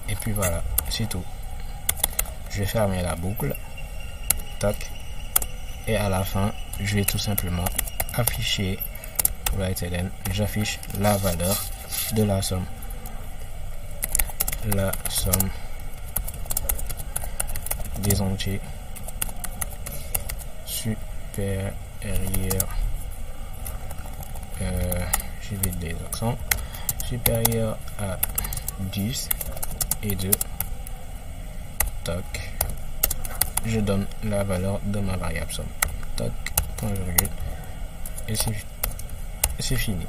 et puis voilà, c'est tout. Je vais fermer la boucle, tac, et à la fin, je vais tout simplement afficher, j'affiche la valeur de la somme. La somme des entiers supérieurs, j'évite les accents, supérieur à 10 et 2, tac, je donne la valeur de ma variable somme, tac, point virgule, et c'est fini.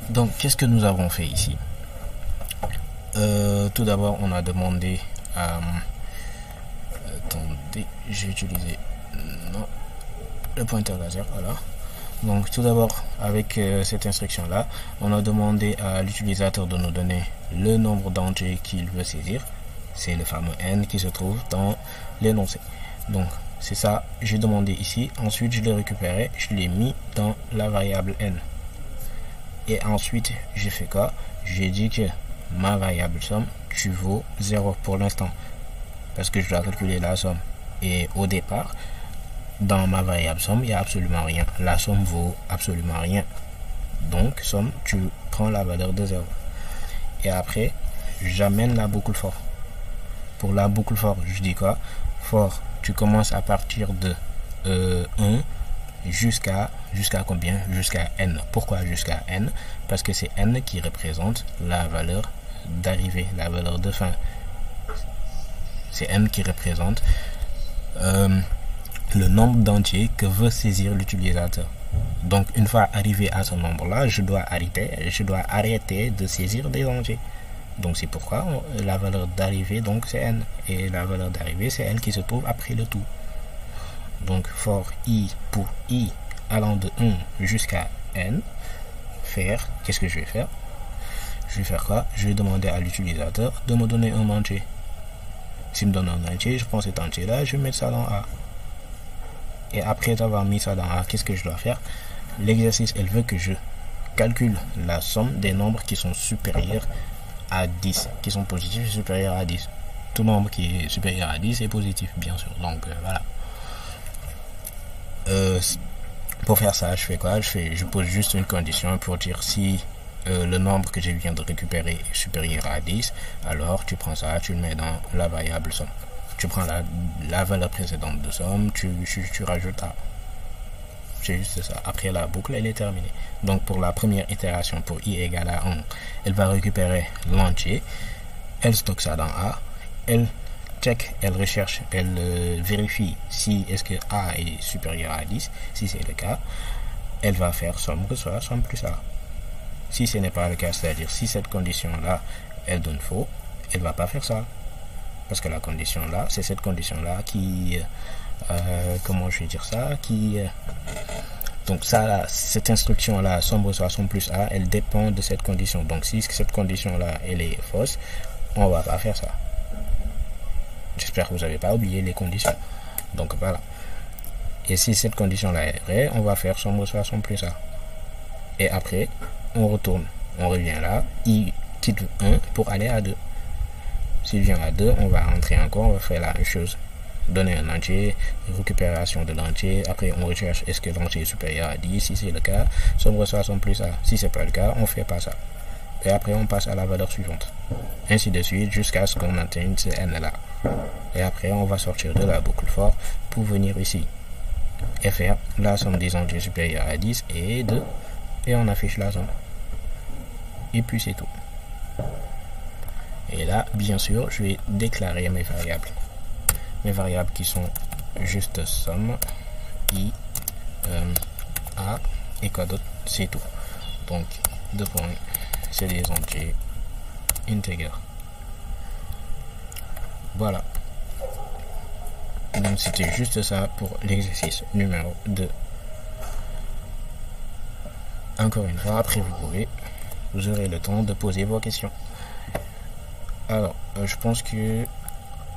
Donc qu'est-ce que nous avons fait ici? Tout d'abord on a demandé à attendez, j'ai utilisé le pointeur laser, voilà. Donc tout d'abord avec cette instruction là, on a demandé à l'utilisateur de nous donner le nombre d'entiers qu'il veut saisir. C'est le fameux n qui se trouve dans l'énoncé. Donc c'est ça, j'ai demandé ici. Ensuite je l'ai récupéré, je l'ai mis dans la variable n. Et ensuite j'ai fait quoi? J'ai dit que ma variable somme, tu vaux 0 pour l'instant, parce que je dois calculer la somme. Et au départ, dans ma variable somme, il n'y a absolument rien. La somme vaut absolument rien. Donc, somme, tu prends la valeur de 0. Et après, j'amène la boucle for. Pour la boucle for, je dis quoi? For, tu commences à partir de 1 jusqu'à combien? Jusqu'à n. Pourquoi jusqu'à n? Parce que c'est n qui représente la valeur d'arrivée, la valeur de fin. C'est n qui représente le nombre d'entiers que veut saisir l'utilisateur. Donc une fois arrivé à ce nombre là, je dois arrêter de saisir des entiers. Donc c'est pourquoi la valeur d'arrivée donc c'est n, et la valeur d'arrivée c'est elle qui se trouve après le tout. Donc for i, pour i allant de 1 jusqu'à n, faire, qu'est-ce que je vais faire? Je vais faire quoi? Je vais demander à l'utilisateur de me donner un entier. S'il me donne un entier, je prends cet entier là, je vais mettre ça dans A. Et après avoir mis ça dans A, qu'est-ce que je dois faire? L'exercice, elle veut que je calcule la somme des nombres qui sont supérieurs à 10, qui sont positifs et supérieurs à 10. Tout nombre qui est supérieur à 10 est positif, bien sûr. Donc voilà. Pour faire ça, je fais quoi? Je pose juste une condition pour dire si le nombre que je viens de récupérer est supérieur à 10, alors tu prends ça, tu le mets dans la variable somme. Tu prends la valeur précédente de somme, tu rajoutes A. C'est juste ça. Après, la boucle, elle est terminée. Donc, pour la première itération, pour i égale à 1, elle va récupérer l'entier, elle stocke ça dans A, elle check, elle recherche, elle vérifie si est-ce que A est supérieur à 10. Si c'est le cas, elle va faire somme reçoit somme plus A. Si ce n'est pas le cas, c'est-à-dire si cette condition-là, elle donne faux, elle va pas faire ça. Parce que la condition là, c'est cette condition là qui, comment je vais dire ça, donc ça là, cette instruction là, somme reçoit somme plus A, elle dépend de cette condition. Donc si cette condition là, elle est fausse, on va pas faire ça. J'espère que vous n'avez pas oublié les conditions. Donc voilà. Et si cette condition là est vraie, on va faire somme reçoit somme plus A. Et après, on retourne, on revient là, i quitte 1 pour aller à 2. S'il vient à 2, on va rentrer encore, on va faire la même chose. Donner un entier, récupération de l'entier. Après, on recherche est-ce que l'entier est supérieur à 10. Si c'est le cas, somme reçoit somme plus A. Si c'est pas le cas, on fait pas ça. Et après, on passe à la valeur suivante. Ainsi de suite, jusqu'à ce qu'on atteigne ce n là. Et après, on va sortir de la boucle for pour venir ici. Et faire la somme des entiers supérieurs à 10 et 2. Et on affiche la somme. Et puis c'est tout. Et là, bien sûr, je vais déclarer mes variables. Mes variables qui sont juste somme, i, a, et quoi d'autre? C'est tout. Donc, 2 points, c'est des entiers integer. Voilà. Donc, c'était juste ça pour l'exercice numéro 2. Encore une fois, après vous aurez le temps de poser vos questions. Alors, je pense que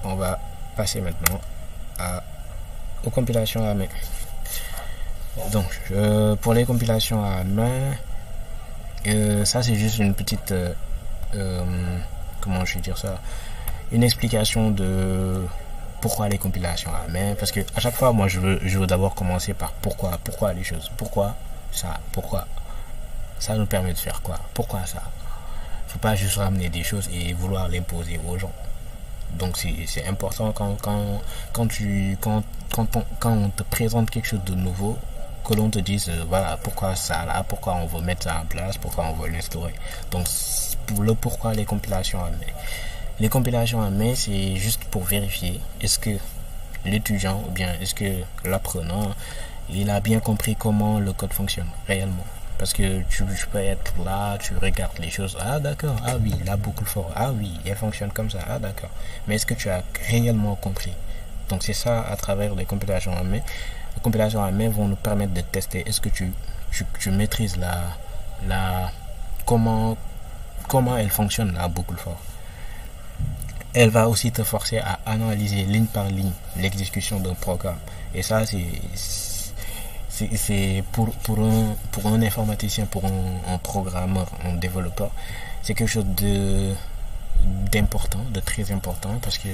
on va passer maintenant aux compilations à main. Donc, pour les compilations à main, ça c'est juste une petite, comment je vais dire ça, une explication de pourquoi les compilations à main, parce que à chaque fois, moi, je veux d'abord commencer par pourquoi les choses, pourquoi ça nous permet de faire quoi, pourquoi ça. Faut pas juste ramener des choses et vouloir l'imposer aux gens. Donc c'est important quand on te présente quelque chose de nouveau, que l'on te dise voilà pourquoi ça là, pourquoi on veut mettre ça en place, pourquoi on veut l'instaurer. Donc pour le pourquoi les compilations à main. Les compilations à main, c'est juste pour vérifier est-ce que l'étudiant ou bien est-ce que l'apprenant il a bien compris comment le code fonctionne réellement. Parce que tu peux être là, tu regardes les choses, ah d'accord, ah oui, la boucle for, ah oui, elle fonctionne comme ça, ah d'accord. Mais est-ce que tu as réellement compris? Donc c'est ça à travers les compilations à main. Les compilations à main vont nous permettre de tester est-ce que tu maîtrises comment elle fonctionne la boucle for. Elle va aussi te forcer à analyser ligne par ligne l'exécution d'un programme. Et ça c'est pour un informaticien, pour un programmeur, un développeur, c'est quelque chose d'important, de très important, parce que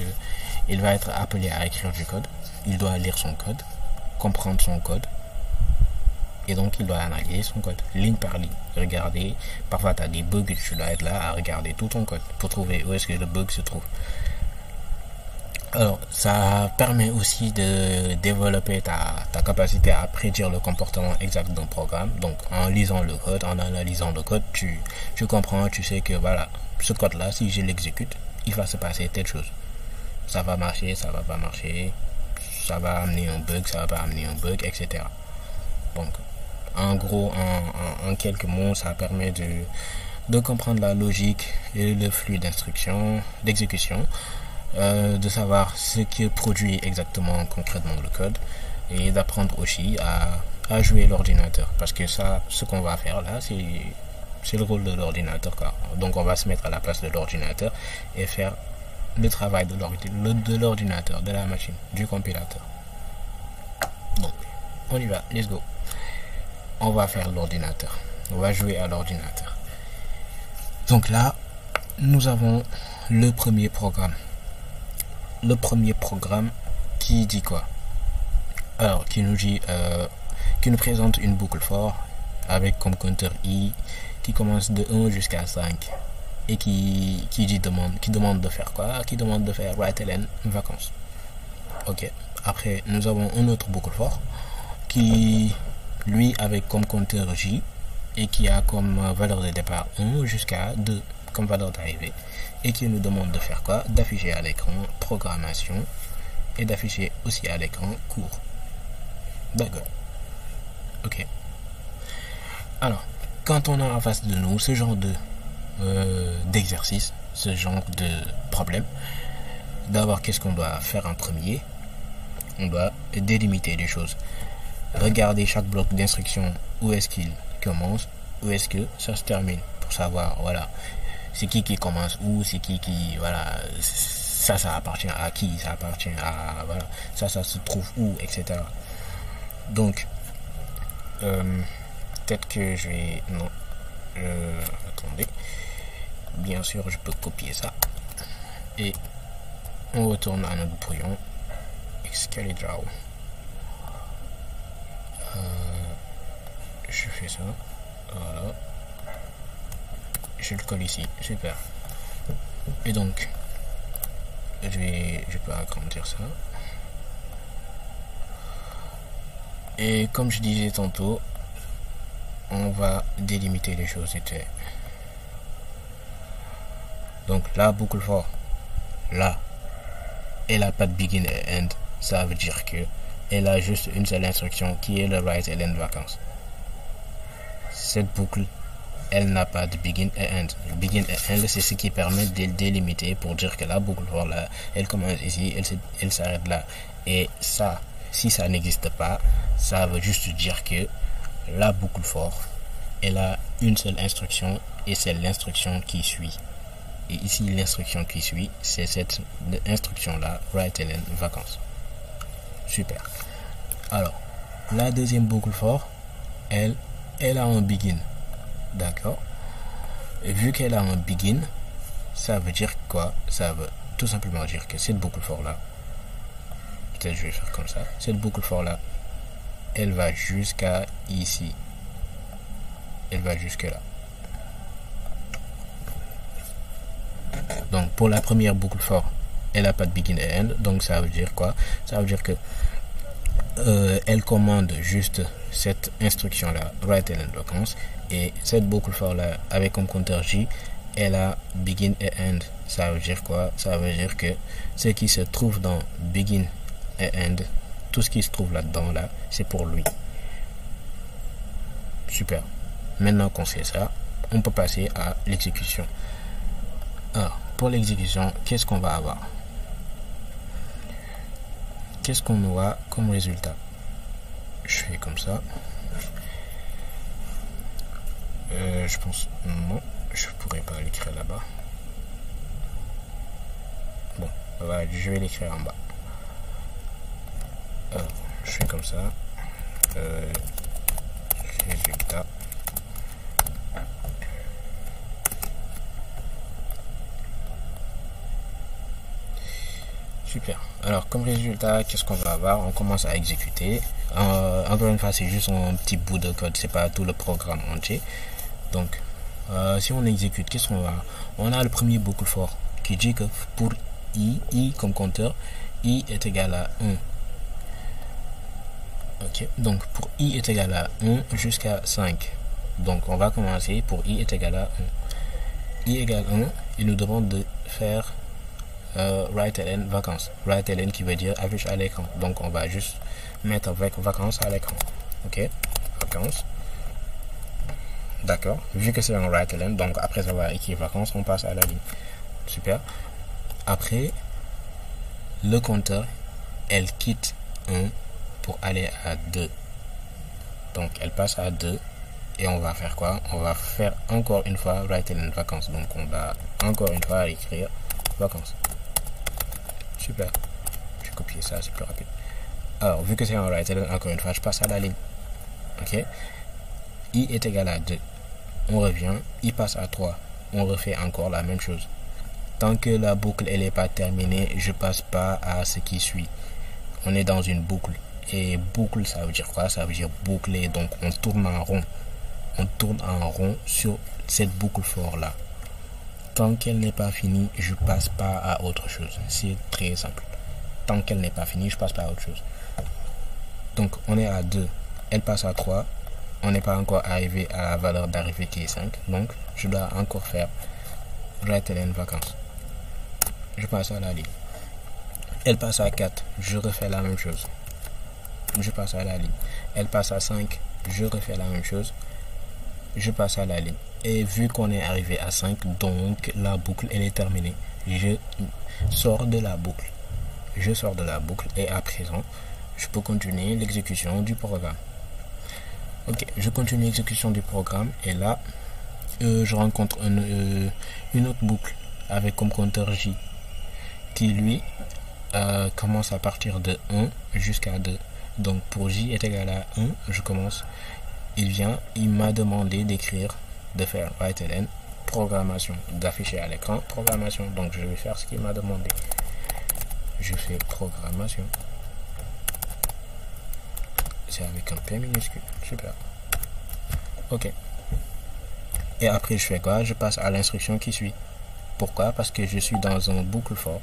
il va être appelé à écrire du code, il doit lire son code, comprendre son code, et donc il doit analyser son code, ligne par ligne, regarder, parfois tu as des bugs, tu dois être là à regarder tout ton code, pour trouver où est-ce que le bug se trouve. Alors, ça permet aussi de développer ta capacité à prédire le comportement exact d'un programme. Donc, en lisant le code, en analysant le code, tu comprends, tu sais que voilà, ce code-là, si je l'exécute, il va se passer telle chose. Ça va marcher, ça va pas marcher, ça va amener un bug, ça va pas amener un bug, etc. Donc, en gros, en quelques mots, ça permet de comprendre la logique et le flux d'instructions, d'exécution. De savoir ce qui produit exactement concrètement le code et d'apprendre aussi à jouer l'ordinateur, parce que ça, ce qu'on va faire là, c'est le rôle de l'ordinateur quoi. Donc on va se mettre à la place de l'ordinateur et faire le travail de l'ordinateur, de la machine, du compilateur. Donc on y va, let's go. On va faire l'ordinateur, on va jouer à l'ordinateur. Donc là nous avons le premier programme. Le premier programme qui dit quoi? Alors, qui nous dit, qui nous présente une boucle for avec comme compteur i qui commence de 1 jusqu'à 5 et qui demande de faire quoi? Qui demande de faire write-ln vacances. Ok. Après, nous avons un autre boucle for qui, lui, avec comme compteur j et qui a comme valeur de départ 1 jusqu'à 2 comme valeur d'arrivée. Et qui nous demande de faire quoi? D'afficher à l'écran programmation et d'afficher aussi à l'écran cours. D'accord. Ok. Alors, quand on a en face de nous ce genre d'exercice, ce genre de problème, d'abord qu'est-ce qu'on doit faire en premier? On doit délimiter les choses. Regarder chaque bloc d'instruction, où est-ce qu'il commence, où est-ce que ça se termine, pour savoir, voilà, c'est qui commence où, c'est qui voilà, ça appartient à qui, ça appartient à, voilà, ça se trouve où, etc. Donc, peut-être que je vais, non, attendez, bien sûr je peux copier ça, et on retourne à notre brouillon, Excalidraw. Je fais ça, voilà. Je le colle ici, super. Et donc, je peux agrandir ça. Et comme je disais tantôt, on va délimiter les choses. Donc la boucle for, là, elle n'a pas de begin et end. Ça veut dire que elle a juste une seule instruction qui est le write-ln vacances. Cette boucle, elle n'a pas de begin et end. Begin et end, c'est ce qui permet de délimiter pour dire que la boucle for là, elle commence ici, elle s'arrête là. Et ça, si ça n'existe pas, ça veut juste dire que la boucle for, elle a une seule instruction et c'est l'instruction qui suit. Et ici, l'instruction qui suit, c'est cette instruction là, write-ln vacances. Super. Alors, La deuxième boucle for, elle a un begin. D'accord. Et vu qu'elle a un begin, ça veut dire quoi? Ça veut tout simplement dire que cette boucle for là, peut-être je vais faire comme ça, cette boucle for là, elle va jusqu'à ici. Elle va jusque là. Donc pour la première boucle for, elle n'a pas de begin et end. Donc ça veut dire quoi? Ça veut dire que elle commande juste cette instruction là, write-ln vacances, et cette boucle for là avec comme compteur j, elle a begin et end. Ça veut dire quoi? Ça veut dire que ce qui se trouve dans begin et end, tout ce qui se trouve là-dedans là, c'est pour lui. Super. Maintenant qu'on sait ça, on peut passer à l'exécution. Alors, pour l'exécution, qu'est-ce qu'on va avoir? Qu'est-ce qu'on aura comme résultat? Je fais comme ça. Je pense... Non, je pourrais pas l'écrire là-bas. Bon, voilà, je vais l'écrire en bas. Je fais comme ça. Résultat. Super. Alors comme résultat, qu'est-ce qu'on va avoir? On commence à exécuter. Encore une fois, c'est juste un petit bout de code, c'est pas tout le programme entier. Donc si on exécute, qu'est-ce qu'on va? On a le premier boucle for qui dit que pour i comme compteur, i est égal à 1. Ok, donc pour i est égal à 1 jusqu'à 5. Donc on va commencer pour i est égal à 1. I égale 1, il nous demande de faire write-ln vacances. Write-ln qui veut dire affiche à l'écran. Donc on va juste mettre avec vacances à l'écran. Ok, vacances. D'accord, vu que c'est un write-ln, donc après avoir écrit vacances, on passe à la ligne. Super. Après, le compteur, elle quitte 1 pour aller à 2. Donc elle passe à 2 et on va faire quoi? On va faire encore une fois write-ln vacances. Donc on va encore une fois écrire vacances. Super. Je vais copier ça, c'est plus rapide. Alors, vu que c'est un write-ln, encore une fois, je passe à la ligne. Ok. I est égal à 2. On revient. I passe à 3. On refait encore la même chose. Tant que la boucle elle n'est pas terminée, je passe pas à ce qui suit. On est dans une boucle. Et boucle, ça veut dire quoi? Ça veut dire boucler. Donc, on tourne en rond. On tourne en rond sur cette boucle for là. Tant qu'elle n'est pas finie, je passe pas à autre chose. C'est très simple. Tant qu'elle n'est pas finie, je passe pas à autre chose. Donc, on est à 2. Elle passe à 3. On n'est pas encore arrivé à la valeur d'arrivée qui est 5. Donc, je dois encore faire write-ln vacances. Je passe à la ligne. Elle passe à 4. Je refais la même chose. Je passe à la ligne. Elle passe à 5. Je refais la même chose. Je passe à la ligne. Et vu qu'on est arrivé à 5, donc la boucle elle est terminée. Je sors de la boucle. Je sors de la boucle et à présent, je peux continuer l'exécution du programme. Ok, je continue l'exécution du programme et là, je rencontre une autre boucle avec comme compteur j qui lui commence à partir de 1 jusqu'à 2. Donc pour j est égal à 1, je commence. Il m'a demandé d'écrire, de faire write-ln, programmation, d'afficher à l'écran, programmation. Donc je vais faire ce qu'il m'a demandé. Je fais programmation. C'est avec un P minuscule. Super. Ok. Et après je fais quoi? Je passe à l'instruction qui suit. Pourquoi? Parce que je suis dans un boucle for,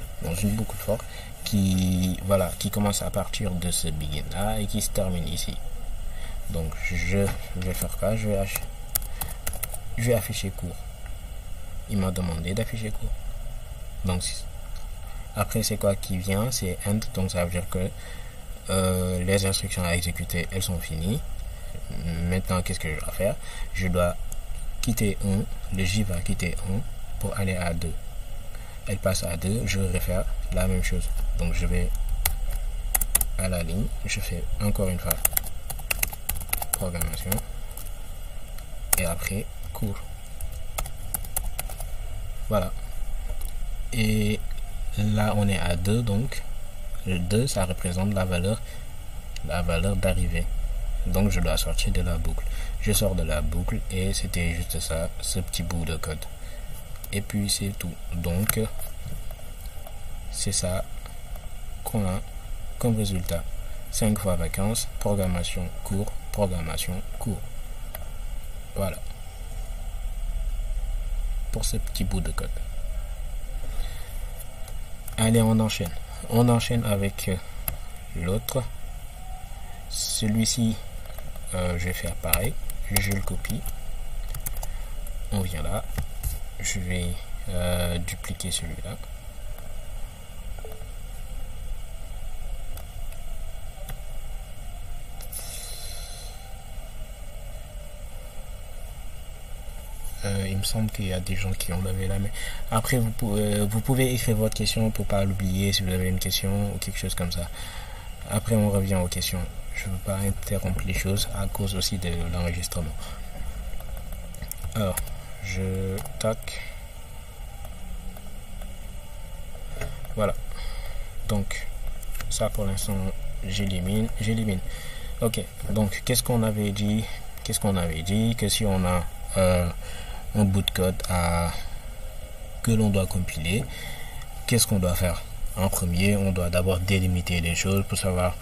qui commence à partir de ce begin là et qui se termine ici. Donc je vais faire quoi? Je vais afficher court. Il m'a demandé d'afficher court. Donc après c'est quoi qui vient? C'est end. Donc ça veut dire que les instructions à exécuter elles sont finies. Maintenant qu'est-ce que je dois faire? Je dois quitter 1. Le J va quitter 1 pour aller à 2. Elle passe à 2. Je vais refaire la même chose. Donc je vais à la ligne. Je fais encore une fois programmation et après cours. Voilà. Et là on est à 2, donc le 2 ça représente la valeur d'arrivée. Donc je dois sortir de la boucle. Je sors de la boucle et c'était juste ça, ce petit bout de code. Et puis c'est tout. Donc c'est ça qu'on a comme résultat. 5 fois vacances, programmation, cours, programmation, cours. Voilà. Pour ce petit bout de code. Allez, on enchaîne. On enchaîne avec l'autre. Celui-ci, je vais faire pareil. Je le copie. On vient là. Je vais dupliquer celui-là. Il me semble qu'il y a des gens qui ont levé la main. Après, vous pouvez écrire votre question pour pas l'oublier si vous avez une question ou quelque chose comme ça. Après, on revient aux questions. Je ne veux pas interrompre les choses à cause aussi de l'enregistrement. Alors, je tac. Voilà. Donc, ça pour l'instant, j'élimine. Ok. Donc, qu'est-ce qu'on avait dit? Que si on a un bout de code que l'on doit compiler, qu'est-ce qu'on doit faire? En premier, on doit d'abord délimiter les choses pour savoir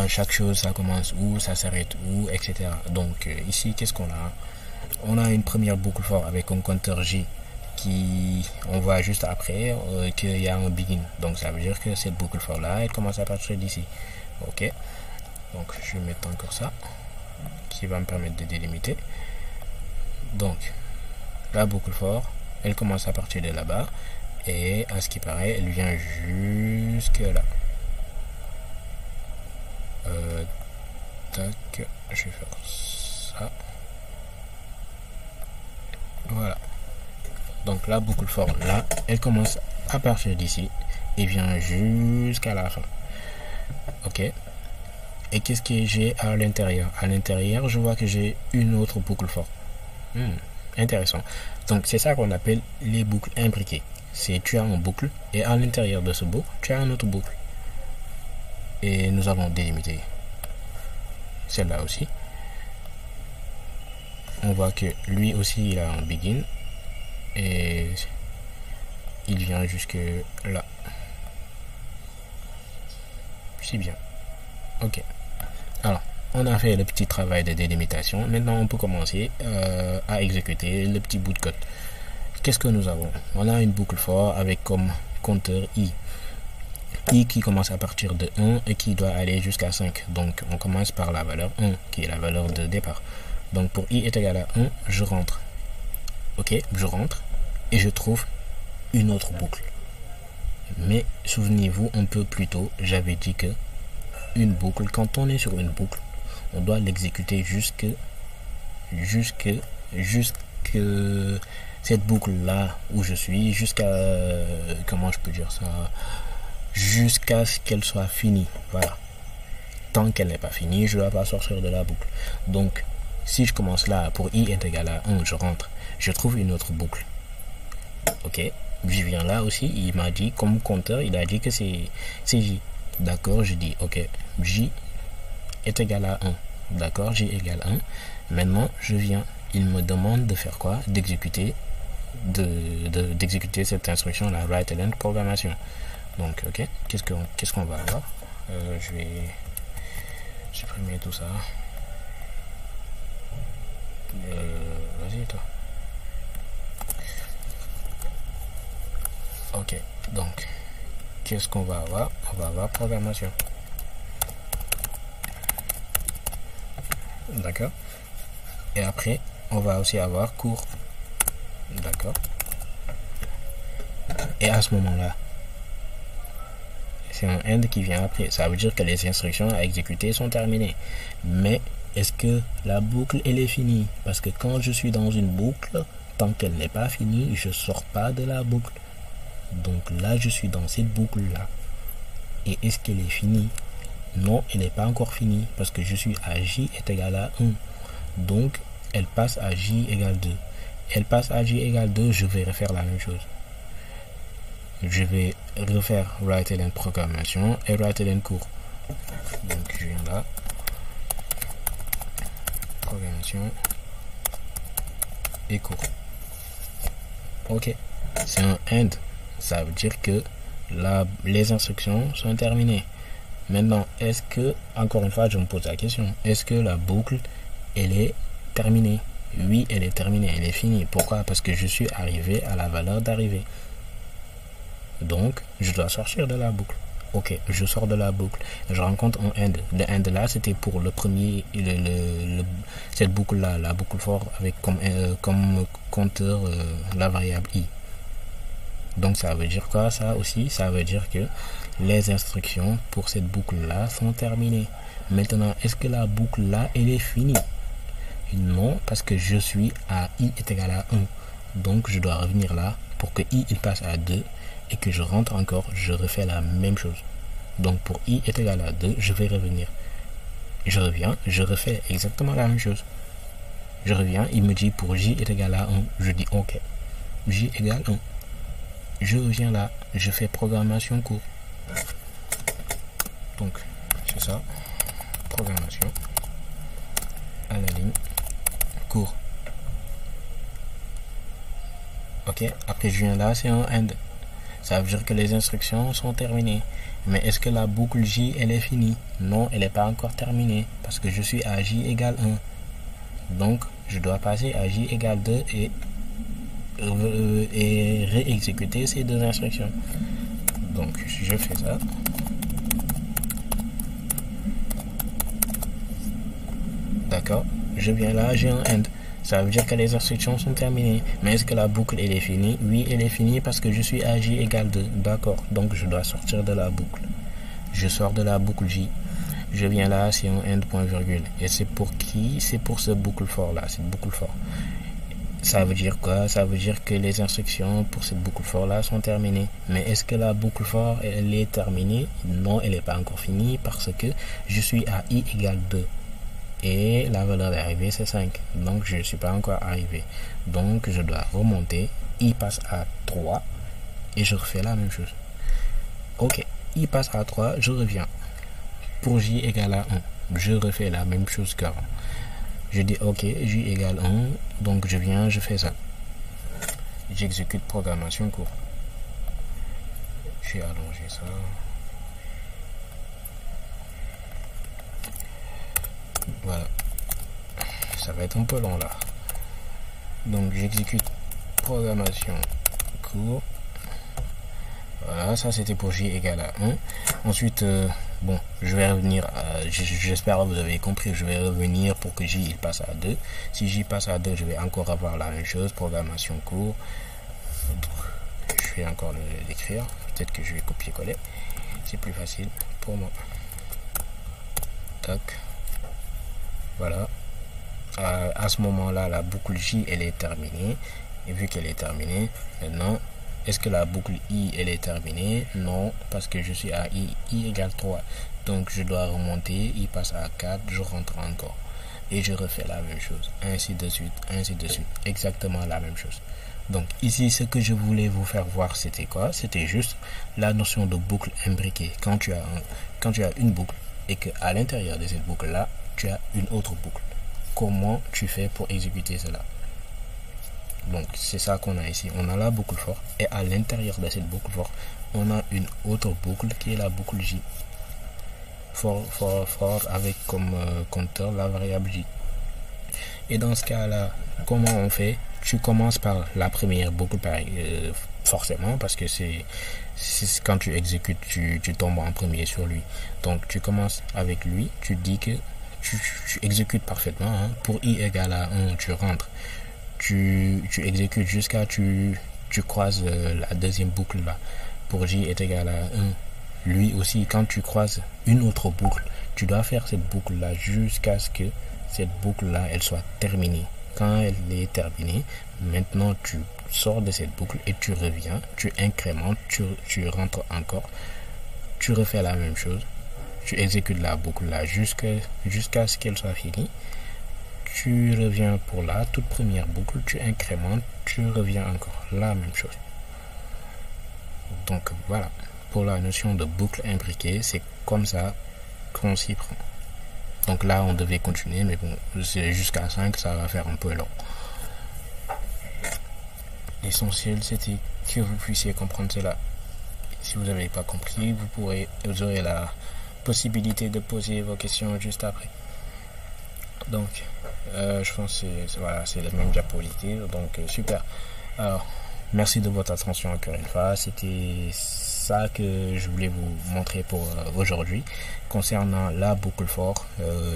chaque chose, ça commence où, ça s'arrête où, etc. Donc ici, qu'est-ce qu'on a? On a une première boucle for avec un compteur J qui, on voit juste après qu'il y a un begin. Donc ça veut dire que cette boucle for là, elle commence à partir d'ici. Ok. Donc je vais mettre encore ça, qui va me permettre de délimiter. Donc la boucle for, elle commence à partir de là-bas et à ce qui paraît, elle vient jusque là. Tac, je vais faire ça. Voilà. Donc la boucle for là, elle commence à partir d'ici et vient jusqu'à la fin. Ok. Et qu'est-ce que j'ai à l'intérieur? À l'intérieur, je vois que j'ai une autre boucle for. Intéressant. Donc c'est ça qu'on appelle les boucles imbriquées. C'est tu as une boucle et à l'intérieur de ce boucle, tu as une autre boucle. Et nous avons délimité celle-là aussi. On voit que lui aussi il a un begin et il vient jusque là. C'est bien. Ok. Alors, on a fait le petit travail de délimitation. Maintenant, on peut commencer à exécuter le petit bout de code. Qu'est-ce que nous avons? On a une boucle for avec comme compteur i. I qui commence à partir de 1 et qui doit aller jusqu'à 5. Donc, on commence par la valeur 1, qui est la valeur de départ. Donc, pour i est égal à 1, je rentre. Ok, je rentre et je trouve une autre boucle. Mais, souvenez-vous, un peu plus tôt, j'avais dit que une boucle, quand on est sur une boucle, on doit l'exécuter jusque cette boucle là où je suis, jusqu'à comment je peux dire ça, jusqu'à ce qu'elle soit finie. Voilà. Tant qu'elle n'est pas finie, je ne dois pas sortir de la boucle. Donc si je commence là, pour i est égal à 1, je rentre, je trouve une autre boucle. Ok, je viens là aussi, il m'a dit comme compteur, il a dit que c'est j. D'accord, je dis ok, j est égal à 1. D'accord, j égale 1. Maintenant, je viens, il me demande de faire quoi? D'exécuter d'exécuter cette instruction, la write-ln programmation. Donc, ok, qu'est-ce qu'on va avoir? Je vais supprimer tout ça. Vas-y, toi. Ok, donc, qu'est-ce qu'on va avoir? On va avoir programmation. D'accord. Et après, on va aussi avoir cours. D'accord. Et à ce moment-là, c'est un end qui vient après. Ça veut dire que les instructions à exécuter sont terminées. Mais est-ce que la boucle, elle est finie? Parce que quand je suis dans une boucle, tant qu'elle n'est pas finie, je ne sors pas de la boucle. Donc là, je suis dans cette boucle-là. Et est-ce qu'elle est finie? Non, elle n'est pas encore finie. Parce que je suis à j est égal à 1. Donc, elle passe à j égale 2. Elle passe à j égale 2, je vais refaire la même chose. Je vais refaire write-ln programmation et write-ln cours. Donc, je viens là. Programmation et cours. Ok, c'est un end. Ça veut dire que les instructions sont terminées. Maintenant, est-ce que, encore une fois, je me pose la question, est-ce que la boucle, elle est terminée? Oui, elle est terminée, elle est finie. Pourquoi? Parce que je suis arrivé à la valeur d'arrivée. Donc, je dois sortir de la boucle. Ok, je sors de la boucle. Je rencontre un end. Le end là, c'était pour le premier, cette boucle là, la boucle for avec comme compteur la variable i. Donc ça veut dire quoi ça aussi? Ça veut dire que les instructions pour cette boucle là sont terminées. Maintenant, est-ce que la boucle là, elle est finie? Non, parce que je suis à i est égal à 1. Donc je dois revenir là pour que i il passe à 2 et que je rentre encore, je refais la même chose. Donc pour i est égal à 2, je vais revenir. Je reviens, je refais exactement la même chose. Je reviens, il me dit pour j est égal à 1. Je dis ok. J égale 1. Je reviens là, je fais programmation court. Donc c'est ça. Programmation à la ligne court. Ok, après je viens là, c'est un end. Ça veut dire que les instructions sont terminées. Mais est-ce que la boucle J, elle est finie? Non, elle n'est pas encore terminée. Parce que je suis à J égale 1. Donc, je dois passer à J égale 2 et réexécuter ces deux instructions. Donc, je fais ça. D'accord. Je viens là, j'ai un end. Ça veut dire que les instructions sont terminées. Mais est-ce que la boucle, elle est finie? Oui, elle est finie parce que je suis à J égale 2. D'accord. Donc, je dois sortir de la boucle. Je sors de la boucle J. Je viens là, c'est un end point virgule. Et c'est pour qui? C'est pour ce boucle for là. Cette boucle for. Ça veut dire quoi? Ça veut dire que les instructions pour cette boucle for là sont terminées. Mais est-ce que la boucle for, elle est terminée? Non, elle n'est pas encore finie parce que je suis à I égale 2. Et la valeur d'arrivée c'est 5. Donc je ne suis pas encore arrivé. Donc je dois remonter. I passe à 3. Et je refais la même chose. Ok. I passe à 3. Je reviens. Pour J égale à 1. Je refais la même chose qu'avant. Je dis ok. J égale 1. Donc je viens. Je fais ça. J'exécute programmation court. Je vais allonger ça. Voilà. Ça va être un peu long là. Donc j'exécute programmation court. Voilà, ça c'était pour J égale à 1. Ensuite, bon, je vais revenir, j'espère que vous avez compris, je vais revenir pour que J il passe à 2. Si J passe à 2, je vais encore avoir la même chose, programmation court. Je vais encore l'écrire, peut-être que je vais copier-coller. C'est plus facile pour moi. Tac. Voilà. À ce moment-là, la boucle J, elle est terminée. Et vu qu'elle est terminée, maintenant, est-ce que la boucle I, elle est terminée? Non, parce que je suis à I égale 3. Donc, je dois remonter. I passe à 4, je rentre encore. Et je refais la même chose. Ainsi de suite, ainsi de suite. Exactement la même chose. Donc, ici, ce que je voulais vous faire voir, c'était quoi? C'était juste la notion de boucle imbriquée. Quand tu as une boucle et qu'à l'intérieur de cette boucle-là, tu as une autre boucle. Comment tu fais pour exécuter cela? Donc c'est ça qu'on a ici. On a la boucle for et à l'intérieur de cette boucle for, on a une autre boucle qui est la boucle J. For avec comme compteur la variable J. Et dans ce cas-là, comment on fait? Tu commences par la première boucle forcément parce que c'est quand tu exécutes, tu tombes en premier sur lui. Donc tu commences avec lui, tu dis que tu exécutes parfaitement. Hein. Pour I égale à 1, tu rentres. Tu exécutes jusqu'à tu croises la deuxième boucle là. Pour J est égal à 1. Lui aussi, quand tu croises une autre boucle, tu dois faire cette boucle là jusqu'à ce que cette boucle là, elle soit terminée. Quand elle est terminée, maintenant tu sors de cette boucle et tu reviens, tu incrémentes, tu rentres encore, tu refais la même chose. Tu exécutes la boucle là jusqu'à ce qu'elle soit finie. Tu reviens pour la toute première boucle, tu incrémentes, tu reviens encore. La même chose. Donc voilà. Pour la notion de boucle imbriquée, c'est comme ça qu'on s'y prend. Donc là, on devait continuer, mais bon, c'est jusqu'à 5, ça va faire un peu long. L'essentiel, c'était que vous puissiez comprendre cela. Si vous n'avez pas compris, vous aurez la possibilité de poser vos questions juste après. Donc, je pense que c'est la même diapositive. Donc, super. Alors, merci de votre attention encore une fois. C'était ça que je voulais vous montrer pour aujourd'hui concernant la boucle for,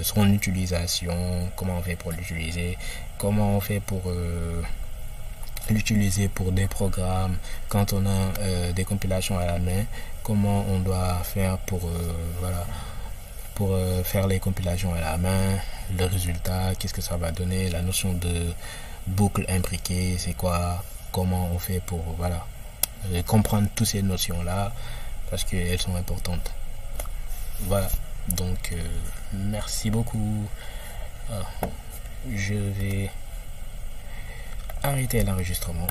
son utilisation, comment on fait pour l'utiliser, comment on fait pour l'utiliser pour des programmes quand on a des compilations à la main, comment on doit faire pour faire les compilations à la main, le résultat, qu'est-ce que ça va donner, la notion de boucle imbriquée, c'est quoi, comment on fait pour comprendre toutes ces notions là parce qu'elles sont importantes. Voilà, donc merci beaucoup. Je vais arrêter l'enregistrement.